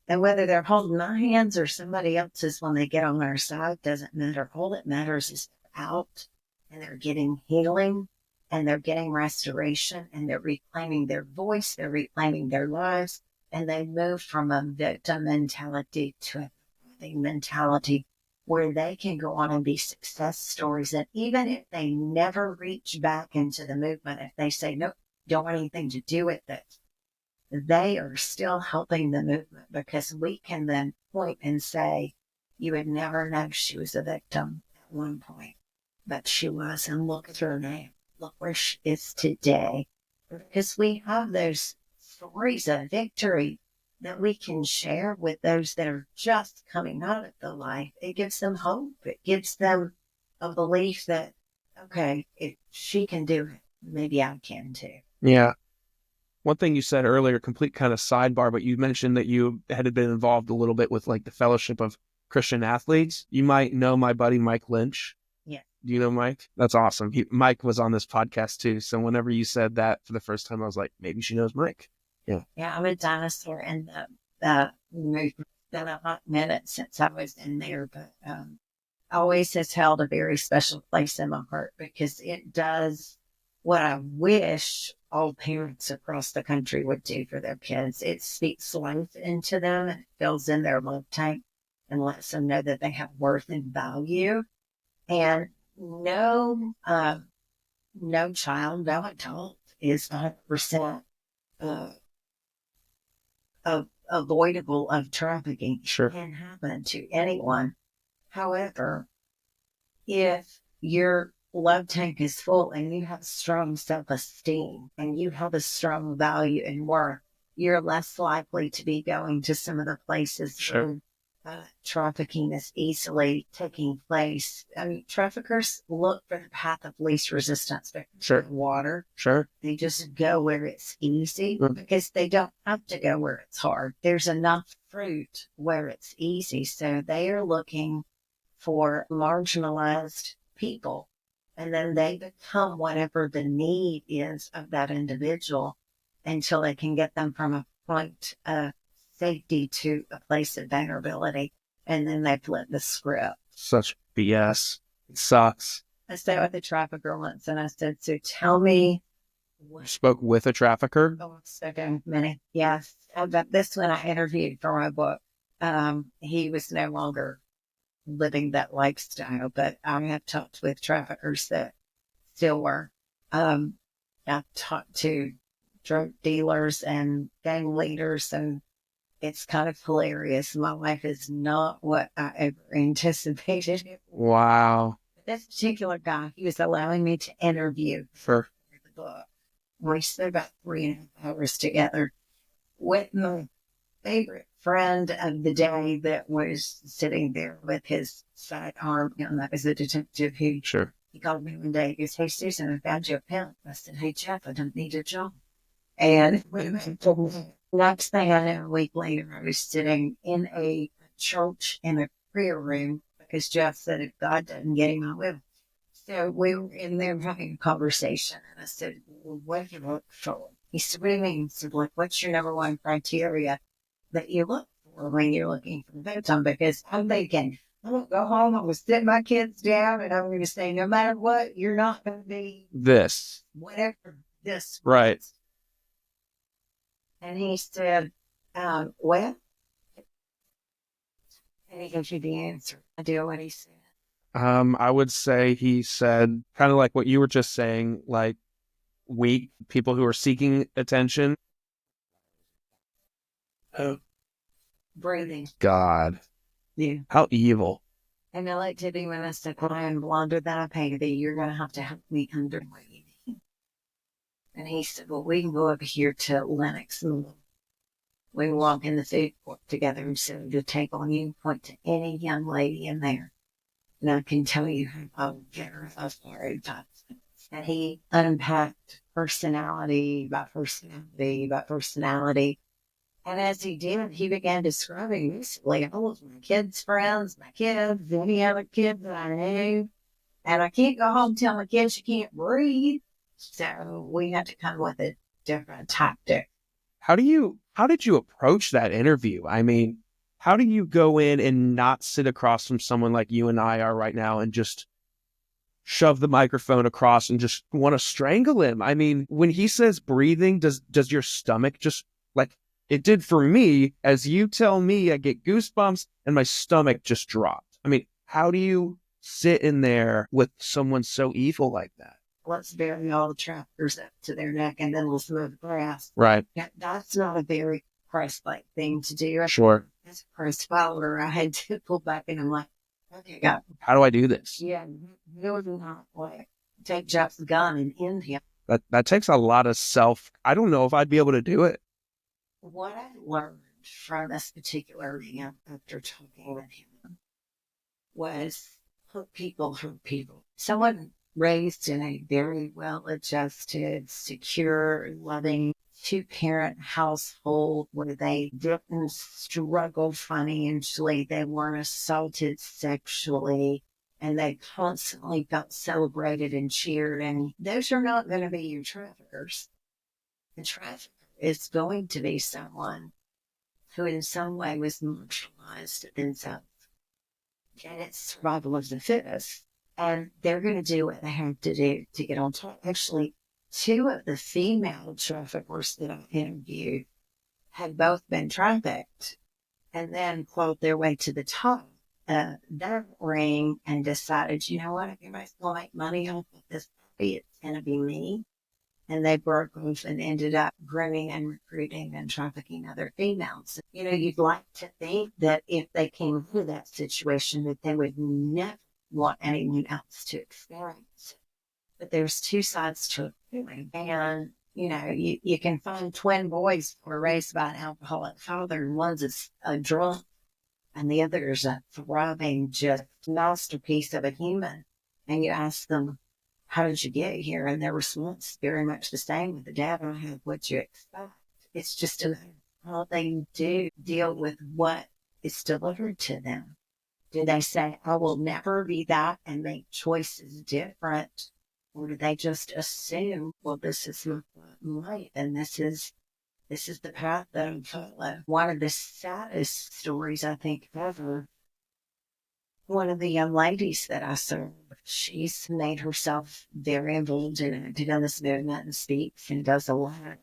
And whether they're holding my hands or somebody else's when they get on our side doesn't matter. All that matters is they're out and they're getting healing and they're getting restoration and they're reclaiming their voice, they're reclaiming their lives, and they move from a victim mentality to a thriving mentality where they can go on and be success stories. And even if they never reach back into the movement, if they say, nope, don't want anything to do with it, they are still helping the movement, because we can then point and say, you would never know she was a victim at one point, but she was, and look at her now. Look where she is today. Because we have those stories of victory that we can share with those that are just coming out of the life. It gives them hope. It gives them a belief that, okay, if she can do it, maybe I can too. Yeah. One thing you said earlier, complete kind of sidebar, but you mentioned that you had been involved a little bit with like the Fellowship of Christian Athletes. You might know my buddy Mike Lynch. Yeah. Do you know Mike? That's awesome. Mike was on this podcast too. So whenever you said that for the first time, I was like, maybe she knows Mike. Yeah. Yeah, I'm a dinosaur in the movement. It's been a hot minute since I was in there, but always has held a very special place in my heart, because it does what I wish all parents across the country would do for their kids. It speaks life into them and fills in their love tank and lets them know that they have worth and value. And no child, no adult is 100% avoidable of trafficking. Sure. It can happen to anyone. However, if your love tank is full and you have strong self-esteem and you have a strong value and worth, you're less likely to be going to some of the places Sure. where trafficking is easily taking place. I mean, traffickers look for the path of least resistance. Sure. Water. Sure. They just go where it's easy, because they don't have to go where it's hard. There's enough fruit where it's easy. So they are looking for marginalized people. And then they become whatever the need is of that individual until they can get them from a point of safety to a place of vulnerability. And then they flip the script. Such BS. It sucks. I stayed with a trafficker once and I said, so tell me. You spoke with a trafficker? Oh, so many. Yes. But this one I interviewed for my book. He was no longer living that lifestyle, but I have talked with traffickers that still were. I've talked to drug dealers and gang leaders, and it's kind of hilarious. My life is not what I ever anticipated. Wow. This particular guy, he was allowing me to interview For the book. We spent about 3.5 hours together with my favorite friend of the day that was sitting there with his sidearm, and that was the detective who Sure. he called me one day. He goes, hey, Susan, I found you a pen. I said, hey, Jeff, I don't need a job. And next thing I know, a week later, I was sitting in a church in a prayer room, because Jeff said, if God doesn't get him, I will. So we were in there having a conversation, and I said, well, what do you look for? He said, what do you mean? He said, like, what's your number one criteria that you look for when you're looking for a victim? Because I'm thinking, I'm going to go home, I'm going to sit my kids down, and I'm going to say, no matter what, you're not going to be this. whatever this. Right. And he said, well, and he gives you the answer. I do what he said. I would say he said kind of like what you were just saying, like weak people who are seeking attention. Oh, Breathing. God. Yeah. How evil. And I like to be when I said, well, I am blonder than I pay to be. You're going to have to help me under what you need. And he said, well, we can go over here to Lennox and we can walk in the food court together. And so to take on you, point to any young lady in there. And I can tell you how I'll get her as far as And he unpacked personality by personality by personality. And as he did, he began describing basically all of my kids' friends, my kids, any other kids that I knew. And I can't go home and tell my kids you can't breathe. So we had to come with a different tactic. How did you approach that interview? I mean, how do you go in and not sit across from someone like you and I are right now and just shove the microphone across and just want to strangle him? I mean, when he says breathing, does your stomach just, like it did for me? As you tell me, I get goosebumps and my stomach just dropped. I mean, how do you sit in there with someone so evil like that? Let's bury all the traffickers up to their neck and then let's move the grass. Right. Yeah, that's not a very Christ-like thing to do. Sure. As a Christ follower, I had to pull back and I'm like, okay, God. How do I do this? Yeah, you would not like take Jeff's gun and end him. That takes a lot of I don't know if I'd be able to do it. What I learned from this particular man after talking with him was hurt people. Someone raised in a very well-adjusted, secure, loving, two-parent household where they didn't struggle financially, they weren't assaulted sexually, and they constantly felt celebrated and cheered. And those are not going to be your traffickers. The trafficker is going to be someone who in some way was marginalized themselves. And it's survival of the fittest. And they're going to do what they have to do to get on top. Actually, two of the female traffickers that I interviewed had both been trafficked and then clawed their way to the top of that ring and decided, you know what, if anybody's going to make money off of this party, it's going to be me. And they broke off and ended up grooming and recruiting and trafficking other females. You know, you'd like to think that if they came into that situation, that they would never want anyone else to experience it. But there's two sides to it. And, you know, you can find twin boys who are raised by an alcoholic father, and one's a drunk, and the other is a thriving, just masterpiece of a human. And you ask them, how did you get here? And their response is very much the same with the dad. I have what you expect. It's just how they do deal with what is delivered to them. Do they say, I will never be that and make choices different? Or do they just assume, well, this is my life and this is the path that I'm following? One of the saddest stories I think ever, one of the young ladies that I serve, she's made herself very involved in active in this movement and speaks and does a lot.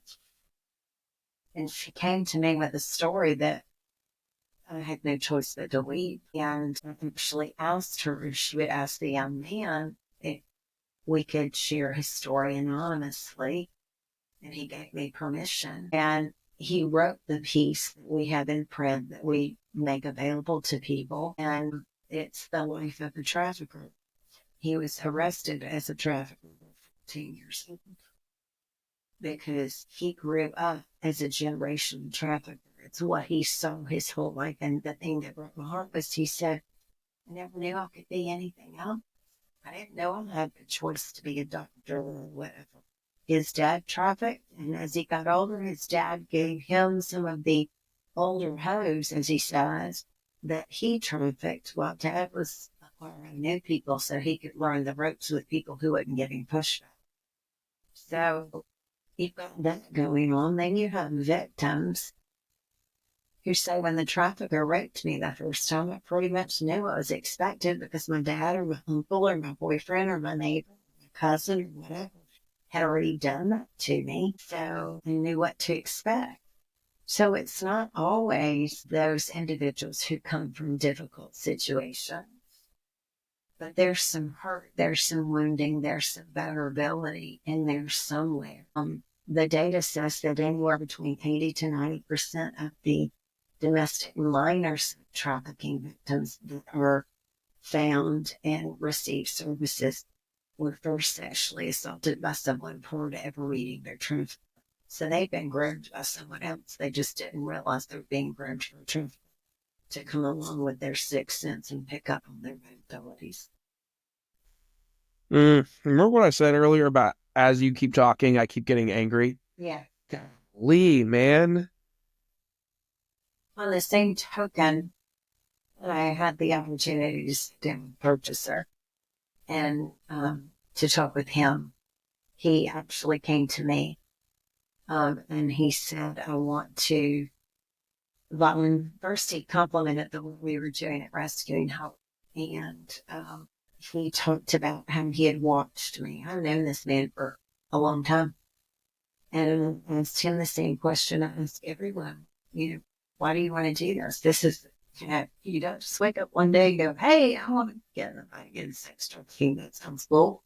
And she came to me with a story that I had no choice but to leave. And I actually asked her if she would ask the young man if we could share his story anonymously. And he gave me permission. And he wrote the piece that we have in print that we make available to people. And it's the life of a trafficker. He was arrested as a trafficker 14 years old because he grew up as a generation trafficker. It's what he saw his whole life. And the thing that broke my heart was he said, I never knew I could be anything else. I didn't know I had the choice to be a doctor or whatever. His dad trafficked, and as he got older, his dad gave him some of the older hoes, as he says, that he trafficked while Dad was acquiring new people so he could learn the ropes with people who wouldn't get him pushed out. So you've got that going on. Then you have victims who say, when the trafficker raped me the first time, I pretty much knew what was expected because my dad or my uncle or my boyfriend or my neighbor or my cousin or whatever had already done that to me. So I knew what to expect. So it's not always those individuals who come from difficult situations, but there's some hurt, there's some wounding, there's some vulnerability in there somewhere. The data says that anywhere between 80 to 90% of the domestic minor trafficking victims that are found and receive services were first sexually assaulted by someone prior to ever reading their truth. So they've been groomed by someone else. They just didn't realize they were being groomed for truth to come along with their sixth sense and pick up on their abilities. Remember what I said earlier about as you keep talking, I keep getting angry? Yeah. Lee, man. On the same token, I had the opportunity to sit down with a purchaser and to talk with him. He actually came to me and he said, I want to, first he complimented the work we were doing at Rescuing Hope. And he talked about how he had watched me. I've known this man for a long time. And I asked him the same question I ask everyone, why do you want to do this? This is, you don't just wake up one day and go, hey, I want to get in sex trafficking. That sounds cool.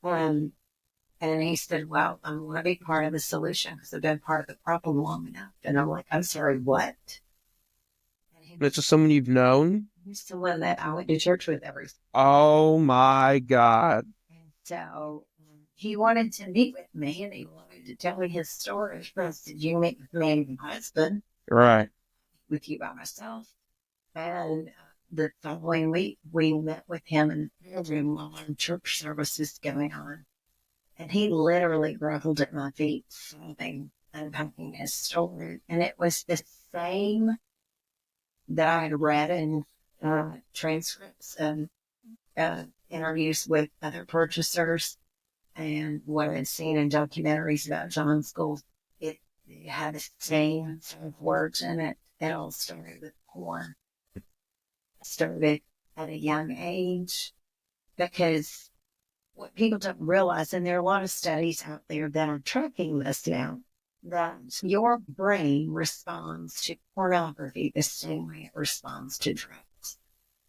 And he said, well, I want to be part of the solution because I've been part of the problem long enough. And I'm like, I'm sorry, what? It's just someone you've known? He's the one that I went to church with every. Oh my God. And so he wanted to meet with me and he wanted to tell me his story. I said, you meet with me and my husband. Right. With you by myself. And the following week, we met with him in the room while our church service is going on. And he literally groveled at my feet, sobbing, unpacking his story. And it was the same that I had read in transcripts and interviews with other purchasers and what I'd seen in documentaries about John School. It had the same sort of words in it. It all started with porn. It started at a young age because what people don't realize, and there are a lot of studies out there that are tracking this now, that your brain responds to pornography the same way it responds to drugs.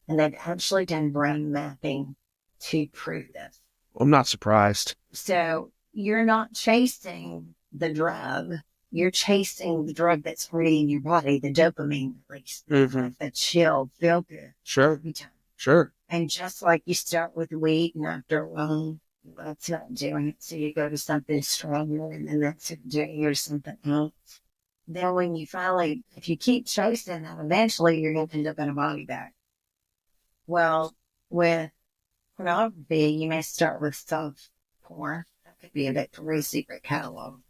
And they've actually done brain mapping to prove this. I'm not surprised. So you're not chasing the drug. You're chasing the drug that's already in your body, the dopamine release, the chill, feel good. Sure. Sure. And just like you start with weed, and after a while, that's not doing it. So you go to something stronger, and then that's doing you to something else. Then when you finally, if you keep chasing that, eventually you're going to end up in a body bag. Well, with pornography, you may start with soft porn. That could be a Victoria's Secret catalog.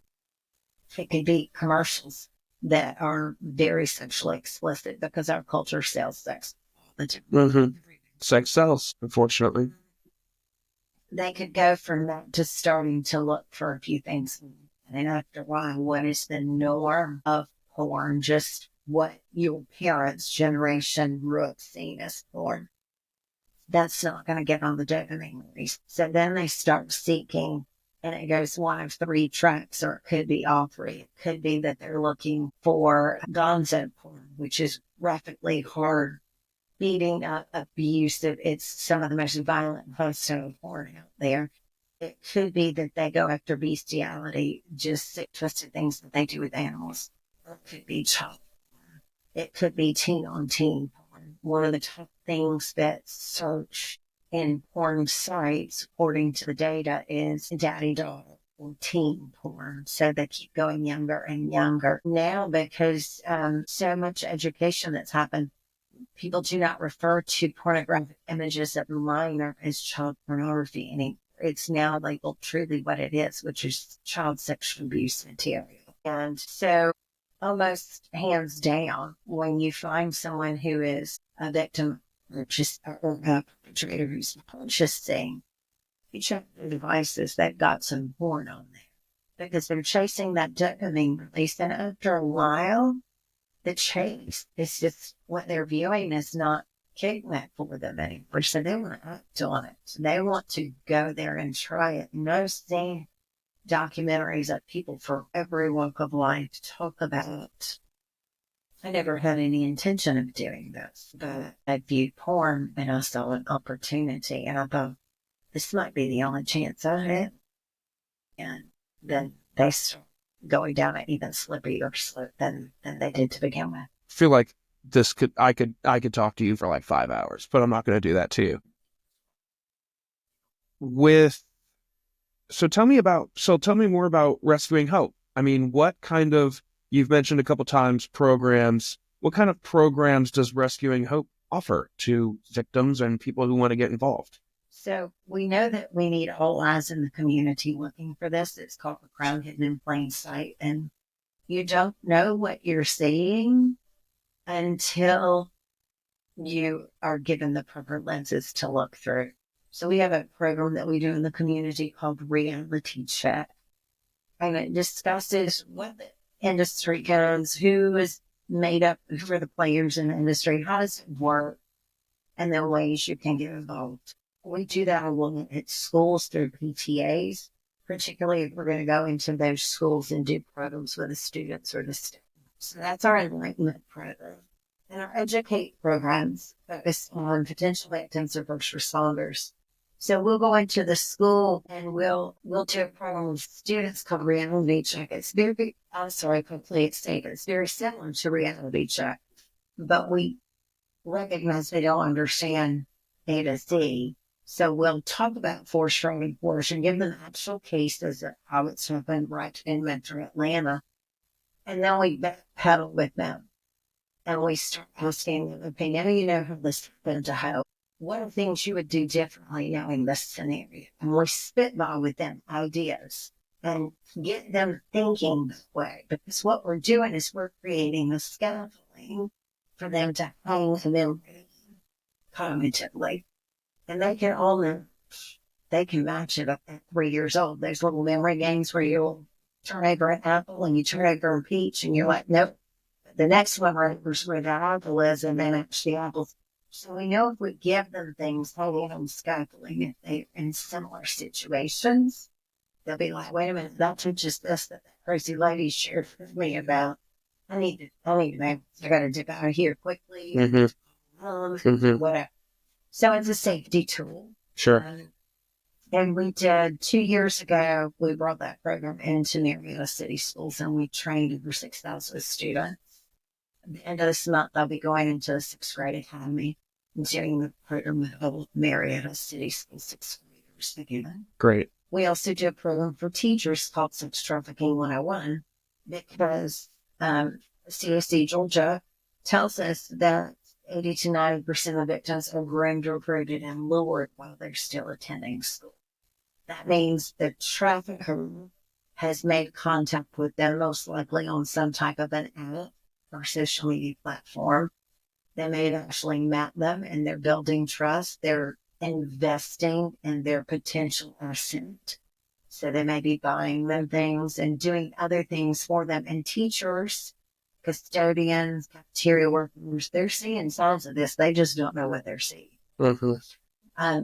It could be commercials that are very sexually explicit because our culture sells sex. Sex sells, unfortunately. They could go from that to starting to look for a few things. And after a while, what is the norm of porn? Just what your parents' generation grew up seeing as porn. That's not going to get on the dopamine release. So then they start seeking, and it goes one of three tracks, or it could be all three. It could be that they're looking for gonzo porn, which is rapidly hard, beating up, abusive. It's some of the most violent gonzo porn out there. It could be that they go after bestiality, just sick, twisted things that they do with animals. Or it could be child porn. It could be teen-on-teen porn. One of the top things that search in porn sites, according to the data, is daddy-daughter or teen porn. So they keep going younger and younger. Now, because so much education that's happened, people do not refer to pornographic images of a minor as child pornography anymore. It's now labeled truly what it is, which is child sexual abuse material. And so almost hands down, when you find someone who is a victim or a perpetrator who's purchasing, you check the devices that got some porn on there because they're chasing that dopamine release. And after a while, the chase is just what they're viewing is not kicking that for them anymore. So they want to act on it. So they want to go there and try it. And I've seen documentaries of people from every walk of life talk about. I never had any intention of doing this, but I viewed porn and I saw an opportunity and I thought, this might be the only chance I have. And then they start going down an even slippier slope than they did to begin with. I feel like I could talk to you for like 5 hours, but I'm not going to do that to you. So tell me more about Rescuing Hope. I mean, you've mentioned a couple times programs. What kind of programs does Rescuing Hope offer to victims and people who want to get involved? So we know that we need all eyes in the community looking for this. It's called a crime hidden in plain sight. And you don't know what you're seeing until you are given the proper lenses to look through. So we have a program that we do in the community called Reality Check. And it discusses what the industry goes, who is made up, who are the players in the industry, how does it work, and the ways you can get involved. We do that a lot at schools through PTAs, particularly if we're going to go into those schools and do programs with the students or the staff. So that's our enlightenment program. And our educate programs focus on potential victims or first responders. So we'll go into the school and we'll do a program with students called Reality Check. It's very, complete statement. It's very similar to Reality Check, but we recognize they don't understand A to Z. So we'll talk about forced driving coercion, give them actual cases of how it's happened right in Metro Atlanta. And then we backpedal with them. And we start asking them, okay, now you know how this happened to how. What are things you would do differently knowing this scenario? And we spitball with them ideas and get them thinking that way. Because what we're doing is we're creating a scaffolding for them to hang and then cognitively. And they can all they can match it up at 3 years old. There's little memory games where you'll turn over an apple and you turn over a peach and you're like, nope. The next one remembers where the apple is and then match the apples. So we know if we give them things, holding them scaffolding, if they're in similar situations, they'll be like, wait a minute, that's just this that crazy lady shared with me about. I need to know. I got to dip out of here quickly. Whatever. So it's a safety tool. Sure. And we did 2 years ago, we brought that program into Marietta City Schools and we trained over 6,000 students. At the end of this month, I'll be going into the 6th grade academy and doing the program of Marietta City Schools 6th graders again. Great. We also do a program for teachers called Sex Trafficking 101 because CSC Georgia tells us that 80 to 90% of victims are groomed, recruited, and lured while they're still attending school. That means the trafficker has made contact with them, most likely on some type of an app or social media platform. They may have actually met them and they're building trust. They're investing in their potential asset. So they may be buying them things and doing other things for them. And teachers, custodians, cafeteria workers, they're seeing signs of this. They just don't know what they're seeing.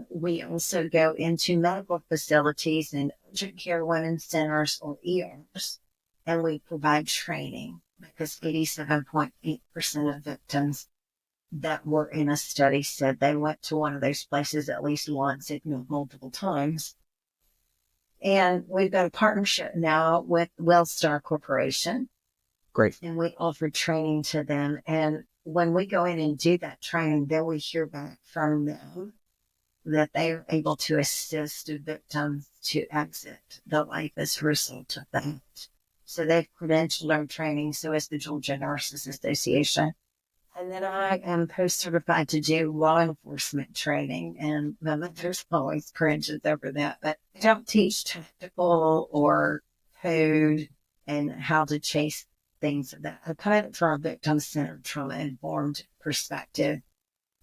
We also go into medical facilities and urgent care women's centers or ERs, and we provide training because 87.8% of victims that were in a study said they went to one of those places at least once, if not multiple times. And we've got a partnership now with Wellstar Corporation. Great. And we offer training to them. And when we go in and do that training, then we hear back from them that they are able to assist victims to exit the life as a result of that. So they've credentialed our training. So is the Georgia Nurses Association. And then I am post-certified to do law enforcement training. And my mother's always cringes over that. But I don't teach tactical or code and how to chase things of that. I put it from a victim-centered, trauma-informed perspective.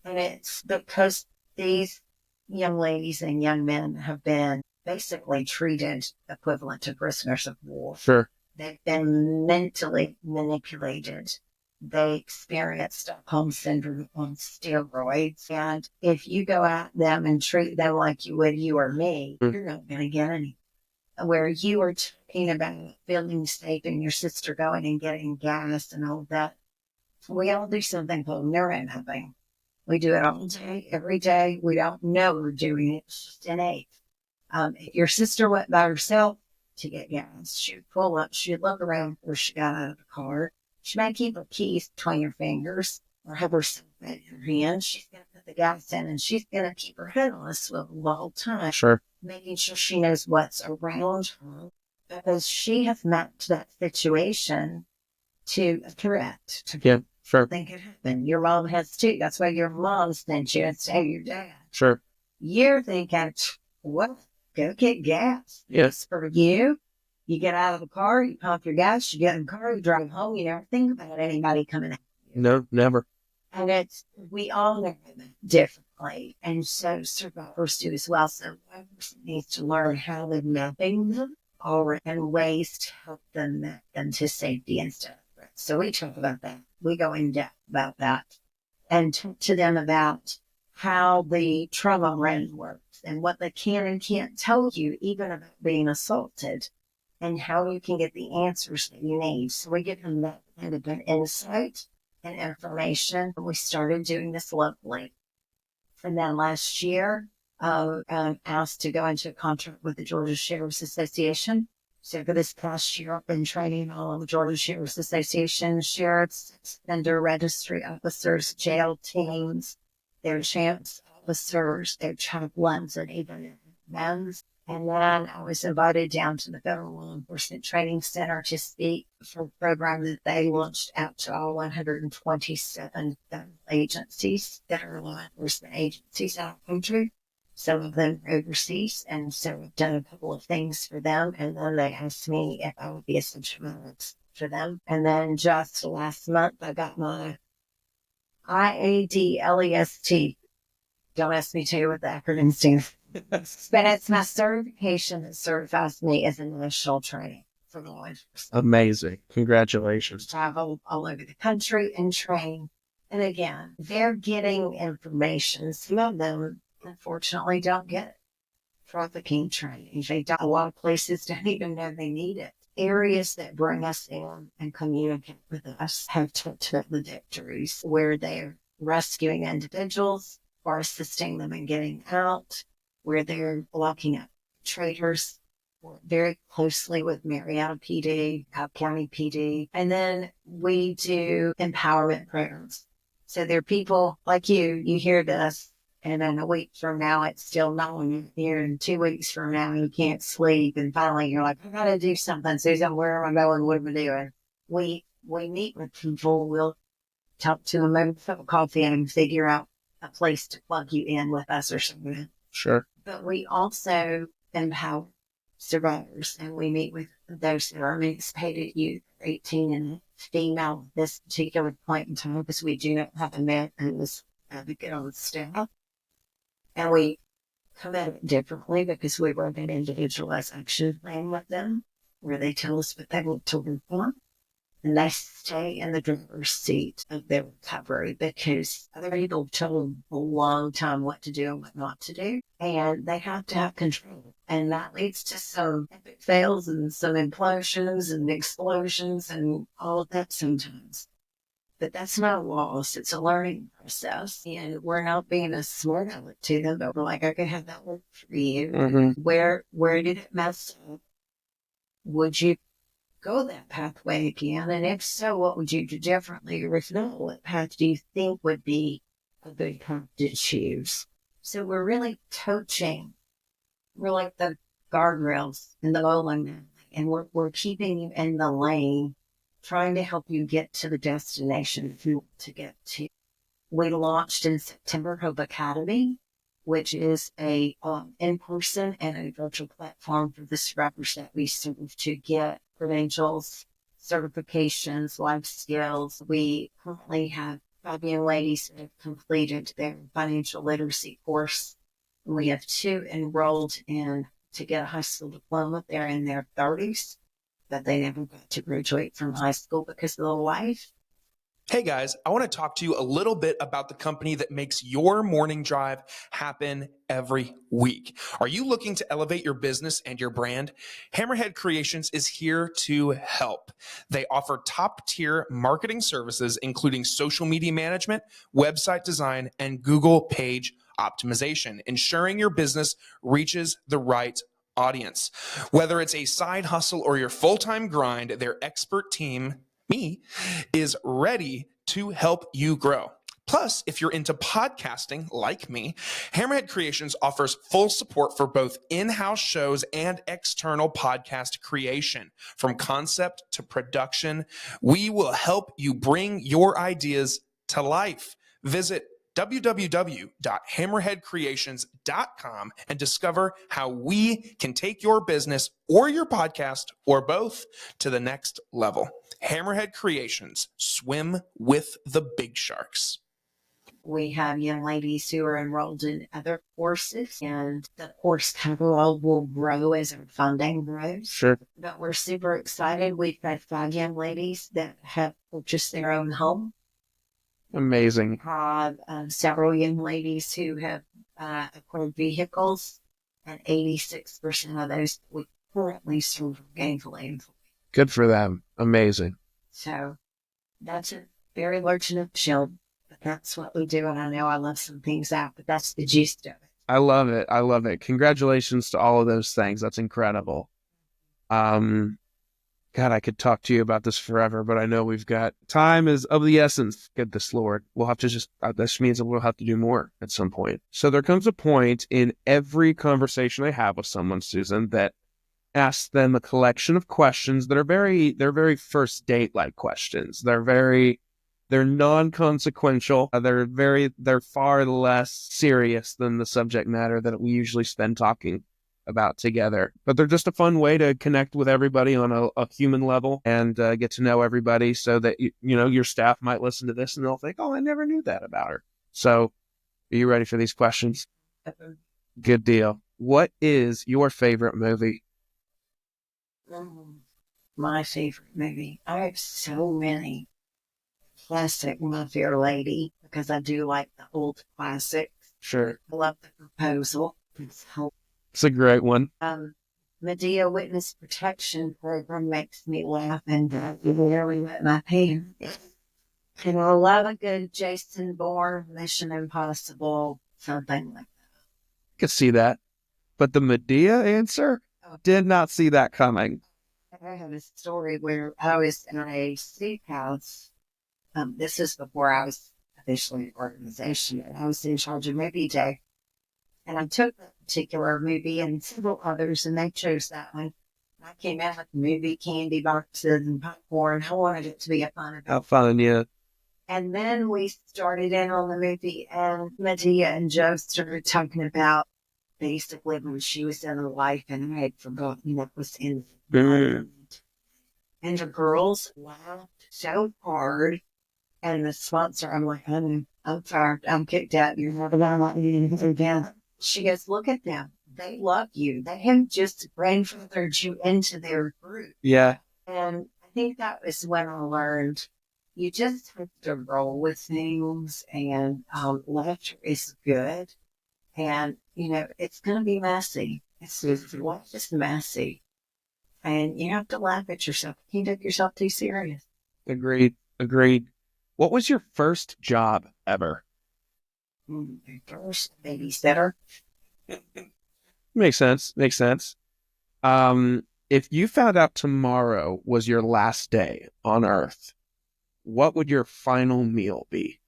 And it's because these young ladies and young men have been basically treated equivalent to prisoners of war. Sure. They've been mentally manipulated. They experience Stockholm Syndrome on steroids. And if you go at them and treat them like you would you or me, you're not going to get any. Where you are talking about feeling safe and your sister going and getting gas and all that, we all do something called neuromapping. We do it all day, every day. We don't know we're doing it. It's just innate. If your sister went by herself to get gas, she would pull up, she'd look around before she got out of the car. She might keep her keys between her fingers or have her cell phone in her hand. She's going to put the gas in and she's going to keep her head on a swivel the whole time. Sure. Making sure she knows what's around her because she has mapped that situation to a threat. Yeah, sure. Something could happen. Your mom has too. That's why your mom sent you instead of your dad. Sure. You're thinking, what? Go get gas. Yes. For you, you get out of the car, you pump your gas, you get in the car, you drive home, you never think about anybody coming at you. No, never. And we all know that differently. And so survivors do as well. So one person needs to learn how to mapping them or and ways to help them map them to safety and stuff. So we talk about that. We go in depth about that and talk to them about how the trauma range works and what they can and can't tell you, even about being assaulted, and how you can get the answers that you need. So we give them that kind of an insight and information. We started doing this locally. And then last year, asked to go into a contract with the Georgia Sheriff's Association. So for this past year, I've been training all of the Georgia Sheriff's Association sheriffs, offender registry officers, jail teams, their chance officers, their chaplains, and even Benz. And then I was invited down to the Federal Law Enforcement Training Center to speak for a program that they launched out to all 127 federal agencies that are law enforcement agencies out of the country. Some of them are overseas, and so I've done a couple of things for them. And then they asked me if I would be a subscriber for them. And then just last month, I got my IADLEST. Don't ask me to tell you what the acronym stands for. But it's my certification that certifies me as a national trainer for law enforcement. Amazing. Congratulations. Travel all over the country and train. And again, they're getting information. Some of them, unfortunately, don't get it. Trafficking training. A lot of places don't even know they need it. Areas that bring us in and communicate with us have talked about the victories where they're rescuing individuals or assisting them in getting out, where they're blocking up traitors. Work very closely with Marietta PD, Cobb County PD. And then we do empowerment programs. So there are people like you hear this, and then a week from now, it's still not here. And 2 weeks from now, you can't sleep. And finally, you're like, I got to do something. Susan, where am I going? What am I doing? We meet with people. We'll talk to them, maybe have a coffee and figure out a place to plug you in with us or something. Sure. But we also empower survivors, and we meet with those that are emancipated youth, 18 and female at this particular point in time, because we do not have a man who is advocate on staff. And we come at it differently because we work an individualized action plan with them, where they tell us what they want to work on. And they stay in the driver's seat of their recovery because other people tell them a long time what to do and what not to do. And they have to have control. And that leads to some epic fails and some implosions and explosions and all of that sometimes. But that's not a loss. It's a learning process. And we're not being a smart aleck to them, but we're like, okay, how that work for you? Mm-hmm. Where did it mess up? Would you go that pathway again? And if so, what would you do differently? Or if not, what path do you think would be a good path to choose? So we're really coaching. We're like the guardrails in the bowling alley, and we're keeping you in the lane, trying to help you get to the destination you want to get to. We launched in September Hope Academy, which is a in-person and a virtual platform for the survivors that we serve to get credentials, certifications, life skills. We currently have 5 young ladies that have completed their financial literacy course. We have 2 enrolled in to get a high school diploma. They're in their 30s, but they never got to graduate from high school because of the life. Hey guys, I want to talk to you a little bit about the company that makes your morning drive happen every week. Are you looking to elevate your business and your brand? Hammerhead Creations is here to help. They offer top-tier marketing services, including social media management, website design, and Google page optimization, ensuring your business reaches the right audience. Whether it's a side hustle or your full-time grind, their expert team, me, is ready to help you grow. Plus, if you're into podcasting like me, Hammerhead Creations offers full support for both in-house shows and external podcast creation. From concept to production, we will help you bring your ideas to life. Visit www.hammerheadcreations.com and discover how we can take your business or your podcast or both to the next level. Hammerhead Creations, swim with the big sharks. We have young ladies who are enrolled in other courses, and the course catalog will grow as our funding grows. Sure. But we're super excited. We've got 5 young ladies that have purchased their own home. Amazing. Have several young ladies who have acquired vehicles, and 86% of those we currently serve gainfully employed. Good for them. Amazing. So that's a very large nutshell. But that's what we do, and I know I left some things out, but that's the gist of it. I love it. I love it. Congratulations to all of those things. That's incredible. God, I could talk to you about this forever, but I know we've got time is of the essence. Goodness Lord. We'll have to this means that we'll have to do more at some point. So there comes a point in every conversation I have with someone, Susan, that asks them a collection of questions that are they're very first date like questions. They're non-consequential. They're far less serious than the subject matter that we usually spend talking about together. But they're just a fun way to connect with everybody on a human level and get to know everybody, so that your staff might listen to this and they'll think, "Oh, I never knew that about her." So, are you ready for these questions? Good deal. What is your favorite movie? My favorite movie. I have so many. Classic My Fair Lady, because I do like the old classics. Sure. I love The Proposal. It's a great one. Medea Witness Protection Program makes me laugh and really wet my pants. And I love a good Jason Bourne, Mission Impossible, something like that. I could see that. But the Medea answer? Did not see that coming. I have a story where I was in a steakhouse. This is before I was officially an organization. I was in charge of movie day. And I took that particular movie and several others, and they chose that one. I came out with movie candy boxes and popcorn. I wanted it to be a fun event. How fun, yeah. And then we started in on the movie, and Medea and Joe started talking about basically when she was in her life, and I had forgotten what was in it. And the girls laughed so hard. And the sponsor, I'm like, I'm fired. I'm kicked out. You're not allowed to down. She goes, look at them. They love you. They have just grandfathered you into their group. Yeah. And I think that was when I learned you just have to roll with things, and laughter is good. And, it's going to be messy. Life is messy. And you have to laugh at yourself. You can't take yourself too serious. Agreed. What was your first job ever? First babysitter. Makes sense. If you found out tomorrow was your last day on Earth, what would your final meal be?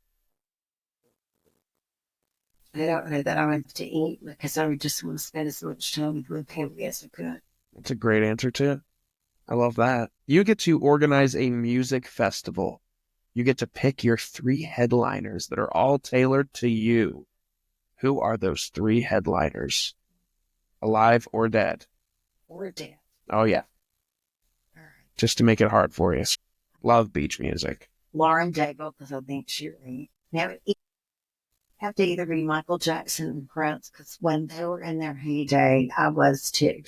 I don't know that I want to eat, because I would just want to spend as much time with my family as I could. That's a great answer, too. I love that. You get to organize a music festival. You get to pick your 3 headliners that are all tailored to you. Who are those 3 headliners? Alive or dead? Or dead. Oh, yeah. All right. Just to make it hard for you. Love beach music. Lauren Daigle, because I think she really. Now, it have to either be Michael Jackson and Prince, because when they were in their heyday, I was too.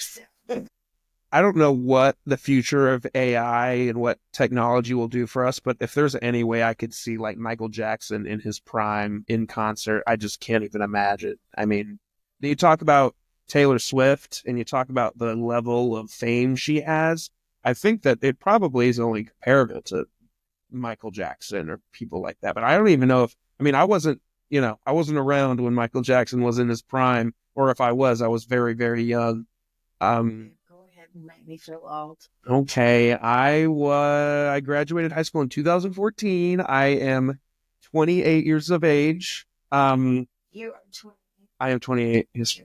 I don't know what the future of AI and what technology will do for us, but if there's any way I could see like Michael Jackson in his prime in concert, I just can't even imagine. I mean, you talk about Taylor Swift and you talk about the level of fame she has, I think that it probably is only comparable to Michael Jackson or people like that. But I don't even know I wasn't around when Michael Jackson was in his prime, or if I was very, very young. Make me feel old. Okay, I graduated high school in 2014. I am 28 years of age. You are 20. I am 28. Yes.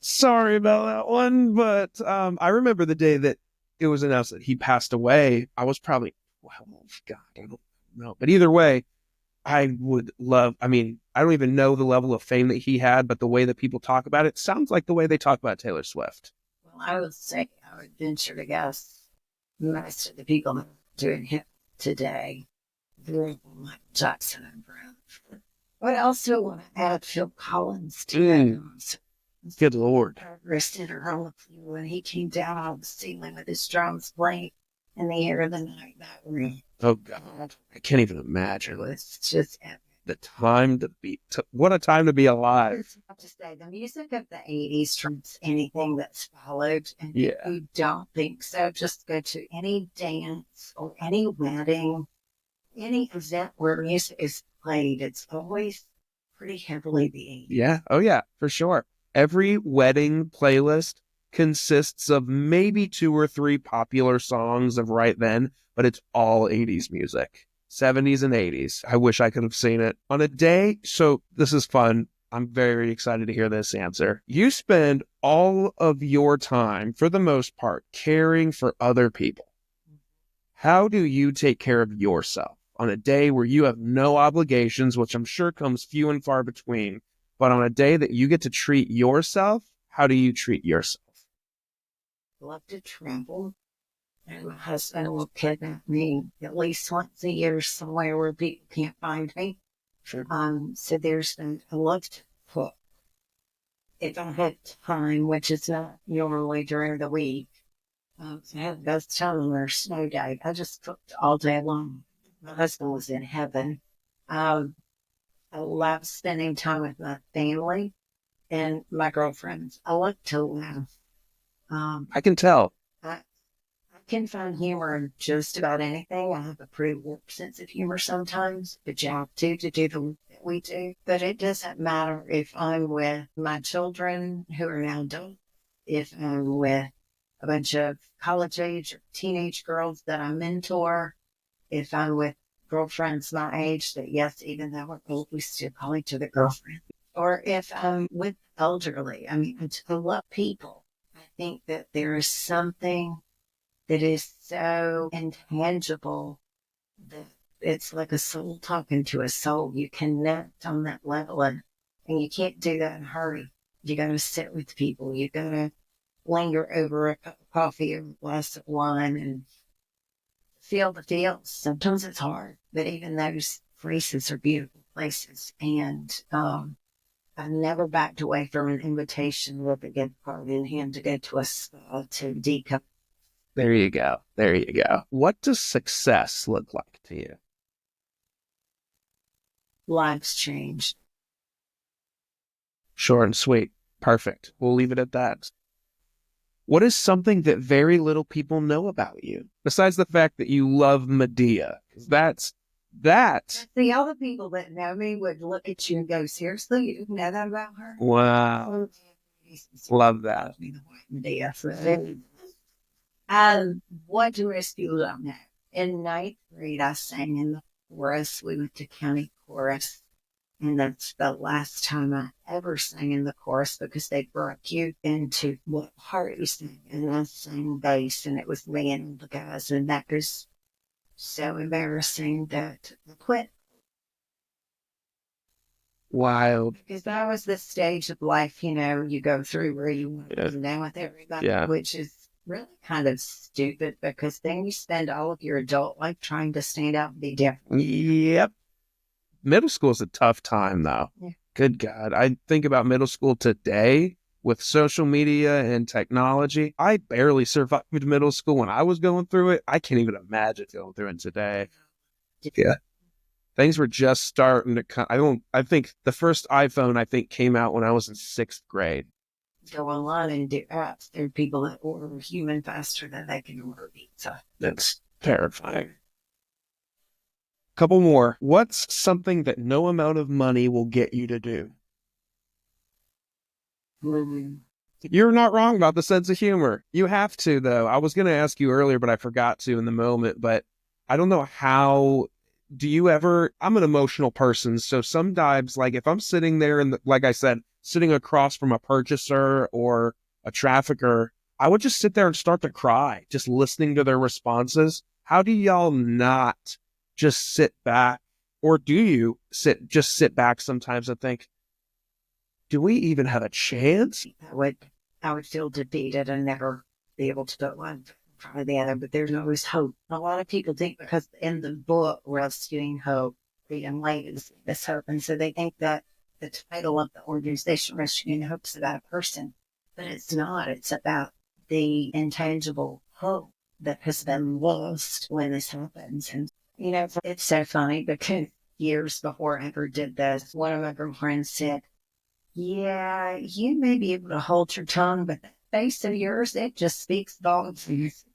Sorry about that one, but I remember the day that it was announced that he passed away. I was probably 12. God, know. But either way, I would love, I mean, I don't even know the level of fame that he had, but the way that people talk about it sounds like the way they talk about Taylor Swift. Well, I would say, I would venture to guess, most of the people that are doing hip today, very like Jackson and Brown. What else do I want to add? Phil Collins to Good Lord. rested her when he came down on the ceiling with his drums playing in the air of the night. That room. Oh, God. I can't even It imagine. was just epic. The time to be, what a time to be alive. I have to say, the music of the 80s trumps anything that's followed. And Yeah. if you don't think so, just go to any dance or any wedding, any event where music is played. It's always pretty heavily the 80s. Yeah. Oh, yeah, for sure. Every wedding playlist consists of maybe 2 or 3 popular songs of right then, but it's all 80s music. 70s and 80s. I wish I could have seen it. On a day, so this is fun. I'm very excited to hear this answer. You spend all of your time, for the most part, caring for other people. How do you take care of yourself on a day where you have no obligations, which I'm sure comes few and far between, but on a day that you get to treat yourself, how do you treat yourself? I love to travel. And my husband will kidnap me at least once a year somewhere where people can't find me. Sure. So there's I love to cook. If I have time, which is not normally during the week, I had the best time on our snow day. I just cooked all day long. My husband was in heaven. I love spending time with my family and my girlfriends. I love to laugh. I can tell. I can find humor in just about anything. I have a pretty warped sense of humor sometimes, but you have to do the work that we do. But it doesn't matter if I'm with my children who are now adults, if I'm with a bunch of college age or teenage girls that I mentor, if I'm with girlfriends my age that, yes, even though we're old, we still call each other girlfriend, or if I'm with elderly. I mean, I love people. I think that there is something that is so intangible that it's like a soul talking to a soul. You connect on that level, and you can't do that in a hurry. You got to sit with people. You got to linger over a cup of coffee or a glass of wine and feel the feels. Sometimes it's hard, but even those places are beautiful places. And I never backed away from an invitation with a gift card in hand to go to a spa to decompress. There you go. There you go. What does success look like to you? Life's changed. Short and sweet. Perfect. We'll leave it at that. What is something that very little people know about you, besides the fact that you love Medea? Because that's See, all the people that know me would look at you and go, seriously, you didn't know that about her? wow. Love that. Medea. What do most people don't know? In ninth grade, I sang in the chorus. We went to county chorus. And that's the last time I ever sang in the chorus because they broke you into what part you sang. And I sang bass, and it was me and the guys. And that was so embarrassing that I quit. Wild. Because that was the stage of life, you go through where you want to be down with everybody, which is really kind of stupid because then you spend all of your adult life trying to stand out and be different. Yep. Middle school is a tough time, though. Yeah. Good God. I think about middle school today with social media and technology. I barely survived middle school when I was going through it. I can't even imagine going through it today. Yeah. Things were just starting to come. I think the first iPhone, came out when I was in 6th grade. Go online and do apps. There are people that order human faster than they can order pizza. That's terrifying. Couple more. What's something that no amount of money will get you to do? You're not wrong about the sense of humor. You have to, though. I was going to ask you earlier, but I forgot to in the moment. But I don't know how. Do you ever? I'm an emotional person, so sometimes, like if I'm sitting there and, like I said, sitting across from a purchaser or a trafficker, I would just sit there and start to cry, just listening to their responses. How do y'all not just sit back, or do you sit back sometimes and think, do we even have a chance? I would feel defeated and never be able to put one in front of the other, but there's always hope. A lot of people think because in the book, Rescuing Hope, the young ladies, this hope. And so they think that the title of the organization, Rescuing Hope, is about a person, but it's not. It's about the intangible hope that has been lost when this happens. And, you know, it's so funny because years before I ever did this, one of my girlfriends said, yeah, you may be able to hold your tongue, but that face of yours, it just speaks volumes.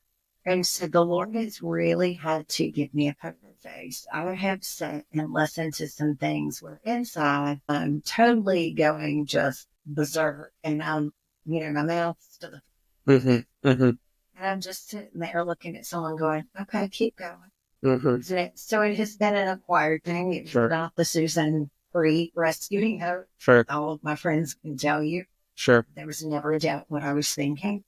And so the Lord has really had to give me a poker face. I have sat and listened to some things where inside I'm totally going just berserk, and I'm, you know, my mouth's to the and I'm just sitting there looking at someone going, okay, keep going. So it has been an acquired thing. It's not the Susan rescuing her. Sure. All of my friends can tell you. Sure. There was never a doubt what I was thinking.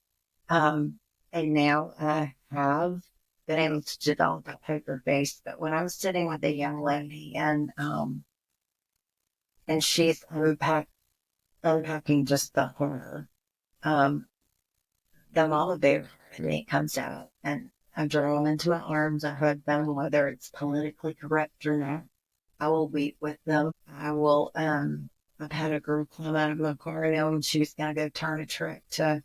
And now I have been able to develop a poker face. But when I was sitting with a young lady and she's unpacking just the horror, the mama bear in me comes out, and I draw them into my arms. I hug them, whether it's politically correct or not. I will weep with them. I will, I've had a girl climb out of my car and she was going to go turn a trick to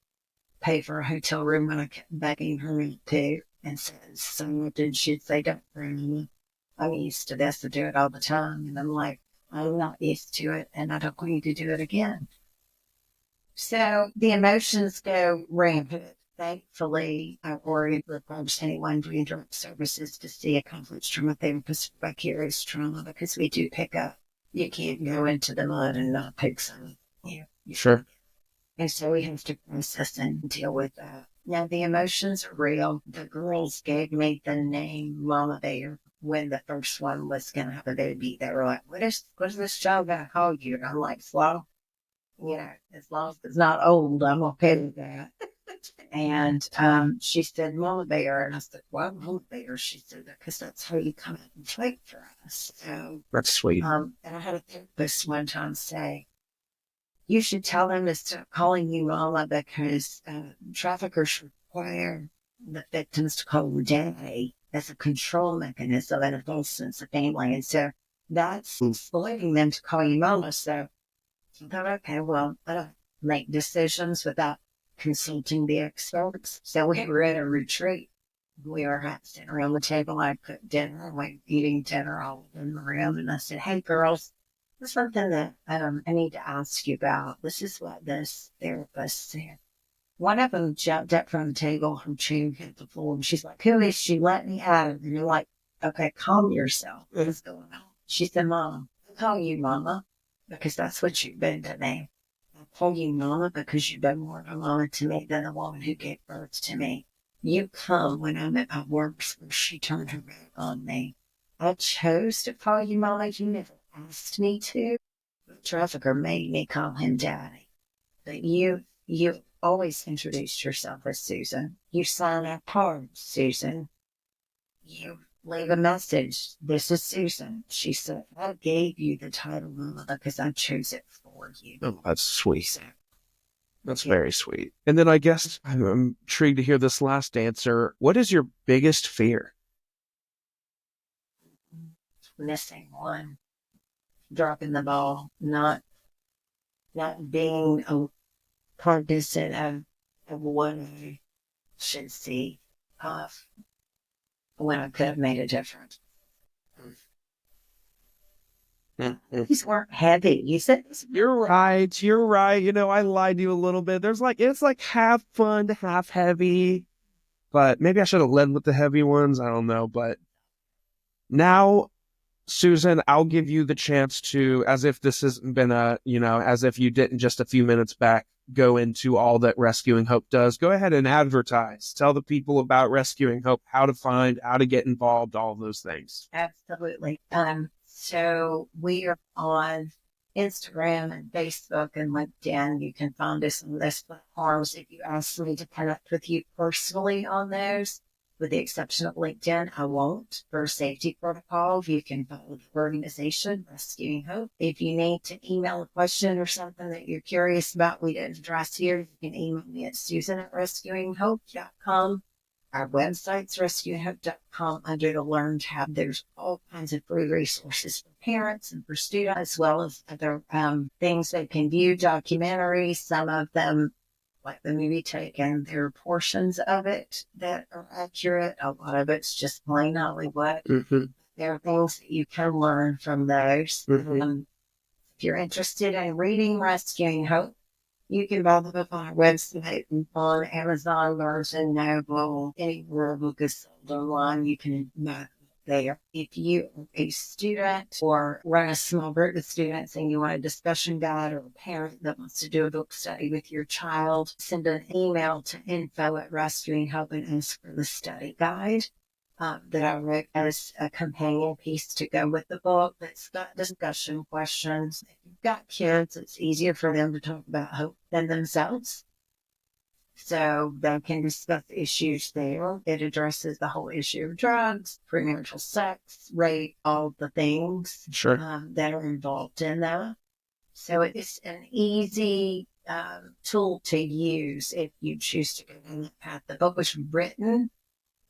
pay for a hotel room when I kept begging her not to. And says, so did she say, don't worry, I'm used to this, I do it all the time. And I'm like, I'm not used to it and I don't want you to do it again. So the emotions go rampant. Thankfully, I already approached anyone doing drug services to see a conflict trauma therapist for vicarious trauma because we do pick up. You can't go into the mud and not pick some. Sure. And so we have to process and deal with that. Now, the emotions are real. The girls gave me the name Mama Bear when the first one was going to have a baby. They were like, what is this child going to call you? And I'm like, well, you know, as long as it's not old, I'm okay with that. And she said, Mama Bear. And I said, why Mama Bear? She said, because that's how you come out and fight for us. So, that's sweet. And I had a therapist one time say, you should tell them to stop calling you Mama because traffickers require the victims to call you Daddy as a control mechanism and a false sense of family. And so that's exploiting them to call you Mama. So I thought, okay, well, I don't make decisions without consulting the experts. So we were at a retreat. We were sitting around the table. I cooked dinner. We eating dinner all in the room. And I said, hey, girls, there's something that I need to ask you about. This is what this therapist said. One of them jumped up from the table. Her chin hit the floor. And she's like, who is she? Let me out. And you're like, okay, calm yourself. What's going on? She said, Mama, I call you Mama because that's what you've been to me. I call you Mama because you've been more of a mama to me than the woman who gave birth to me. You come when I'm at my work where she turned her back on me. I chose to call you Mama. You never asked me to. The trafficker made me call him Daddy. But you always introduced yourself as Susan. You sign our cards, Susan. You leave a message. This is Susan. She said, I gave you the title Mama because I chose it for you. Oh, that's sweet. That's very sweet. And then I guess I'm intrigued to hear this last answer. What is your biggest fear? Missing one. Dropping the ball. Not being a cognizant of what I should see when I could have made a difference. These weren't heavy. You said you're right. You're right. You know, I lied to you a little bit. It's like half fun, half heavy. But maybe I should have led with the heavy ones. I don't know. But now, Susan, I'll give you the chance to, as if this hasn't been as if you didn't just a few minutes back go into all that Rescuing Hope does. Go ahead and advertise. Tell the people about Rescuing Hope, how to find, how to get involved, all those things. Absolutely. So we are on Instagram and Facebook and LinkedIn. You can find us on those platforms. If you ask me to connect with you personally on those, With the exception of LinkedIn, I won't. For safety protocol, you can follow the organization, Rescuing Hope. If you need to email a question or something that you're curious about we didn't address here, you can email me at susan@rescuinghope.com. Our website's rescuinghope.com. Under the Learn tab, there's all kinds of free resources for parents and for students, as well as other things they can view, documentaries, some of them, like the movie Taken, there are portions of it that are accurate. A lot of it's just plain Hollywood. Mm-hmm. There are things that you can learn from those. Mm-hmm. If you're interested in reading Rescuing Hope, you can buy the book on our website, on Amazon, Barnes and Noble, anywhere a book is sold online, you can buy it there. If you are a student or run a small group of students and you want a discussion guide, or a parent that wants to do a book study with your child, send an email to info@Rescuing Hope and ask for the study guide that I wrote as a companion piece to go with the book that's got discussion questions. If you've got kids, it's easier for them to talk about hope than themselves. So they can discuss issues there. It addresses the whole issue of drugs, premarital sex, rape, all the things that are involved in that. So it's an easy tool to use if you choose to go down that path. The book was written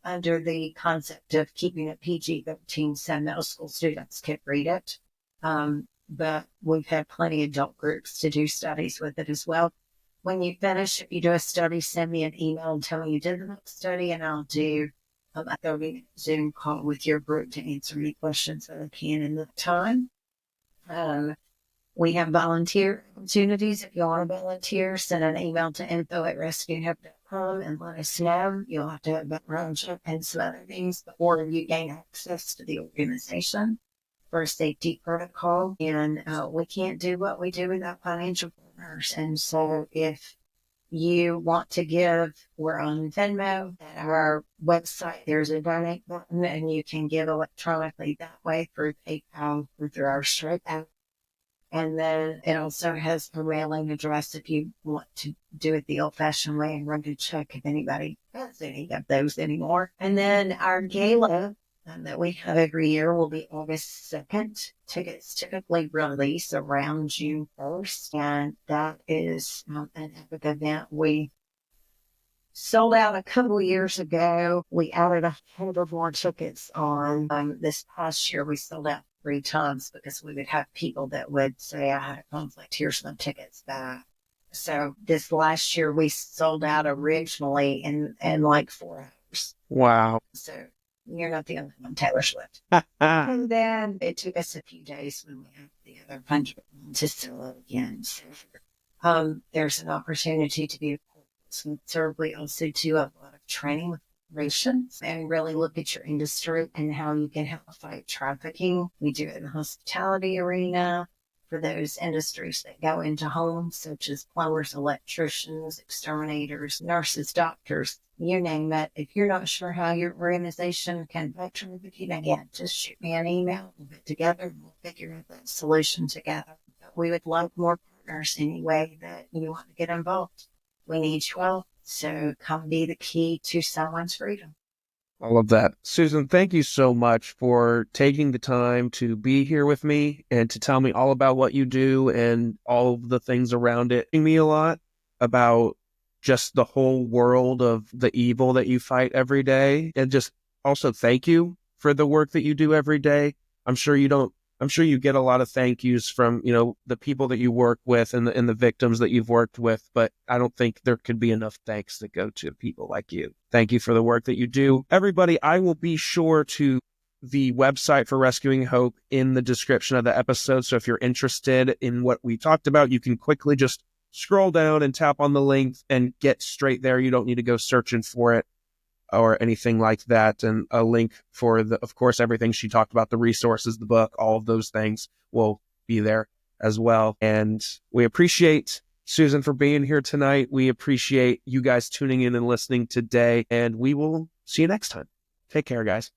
under the concept of keeping it PG-13 so middle school students could read it. But we've had plenty of adult groups to do studies with it as well. When you finish, if you do a study, send me an email and tell me you did the book study, and I'll do a 30-minute Zoom call with your group to answer any questions that I can in that time. We have volunteer opportunities. If you want to volunteer, send an email to info@rescuinghope.com and let us know. You'll have to have background check and some other things before you gain access to the organization for a safety protocol. And we can't do what we do without financial partners. And so if you want to give, we're on Venmo. At our website, there's a donate button, and you can give electronically that way through PayPal or through our Stripe app. And then it also has a mailing address if you want to do it the old-fashioned way and run a check if anybody has any of those anymore. And then our gala that we have every year will be August 2nd. Tickets typically release around June 1st, and that is an epic event. We sold out a couple of years ago. We added 100 more tickets on. This past year, we sold out 3 times because we would have people that would say, I had a conflict, here's my tickets back. So this last year, we sold out originally in like 4 hours. Wow. So you're not the only one, Taylor Swift. And then it took us a few days when we had the other 100 to sell it again. So there's an opportunity to be a sponsor. We also do a lot of training with corporations and really look at your industry and how you can help fight trafficking. We do it in the hospitality arena for those industries that go into homes, such as plumbers, electricians, exterminators, nurses, doctors, you name it. If you're not sure how your organization can fight trafficking, again, just shoot me an email. We'll get together and we'll figure out that solution together. But we would love more partners any way that you want to get involved. We need you all. So come be the key to someone's freedom. All of that. Susan, thank you so much for taking the time to be here with me and to tell me all about what you do and all of the things around it. Me a lot about just the whole world of the evil that you fight every day. And just also thank you for the work that you do every day. I'm sure you get a lot of thank yous from, the people that you work with and the victims that you've worked with, but I don't think there could be enough thanks that go to people like you. Thank you for the work that you do. Everybody, I will be sure to the website for Rescuing Hope in the description of the episode. So if you're interested in what we talked about, you can quickly just scroll down and tap on the link and get straight there. You don't need to go searching for it or anything like that. And a link for of course, everything she talked about, the resources, the book, all of those things will be there as well. And we appreciate Susan for being here tonight. We appreciate you guys tuning in and listening today, and we will see you next time. Take care, guys.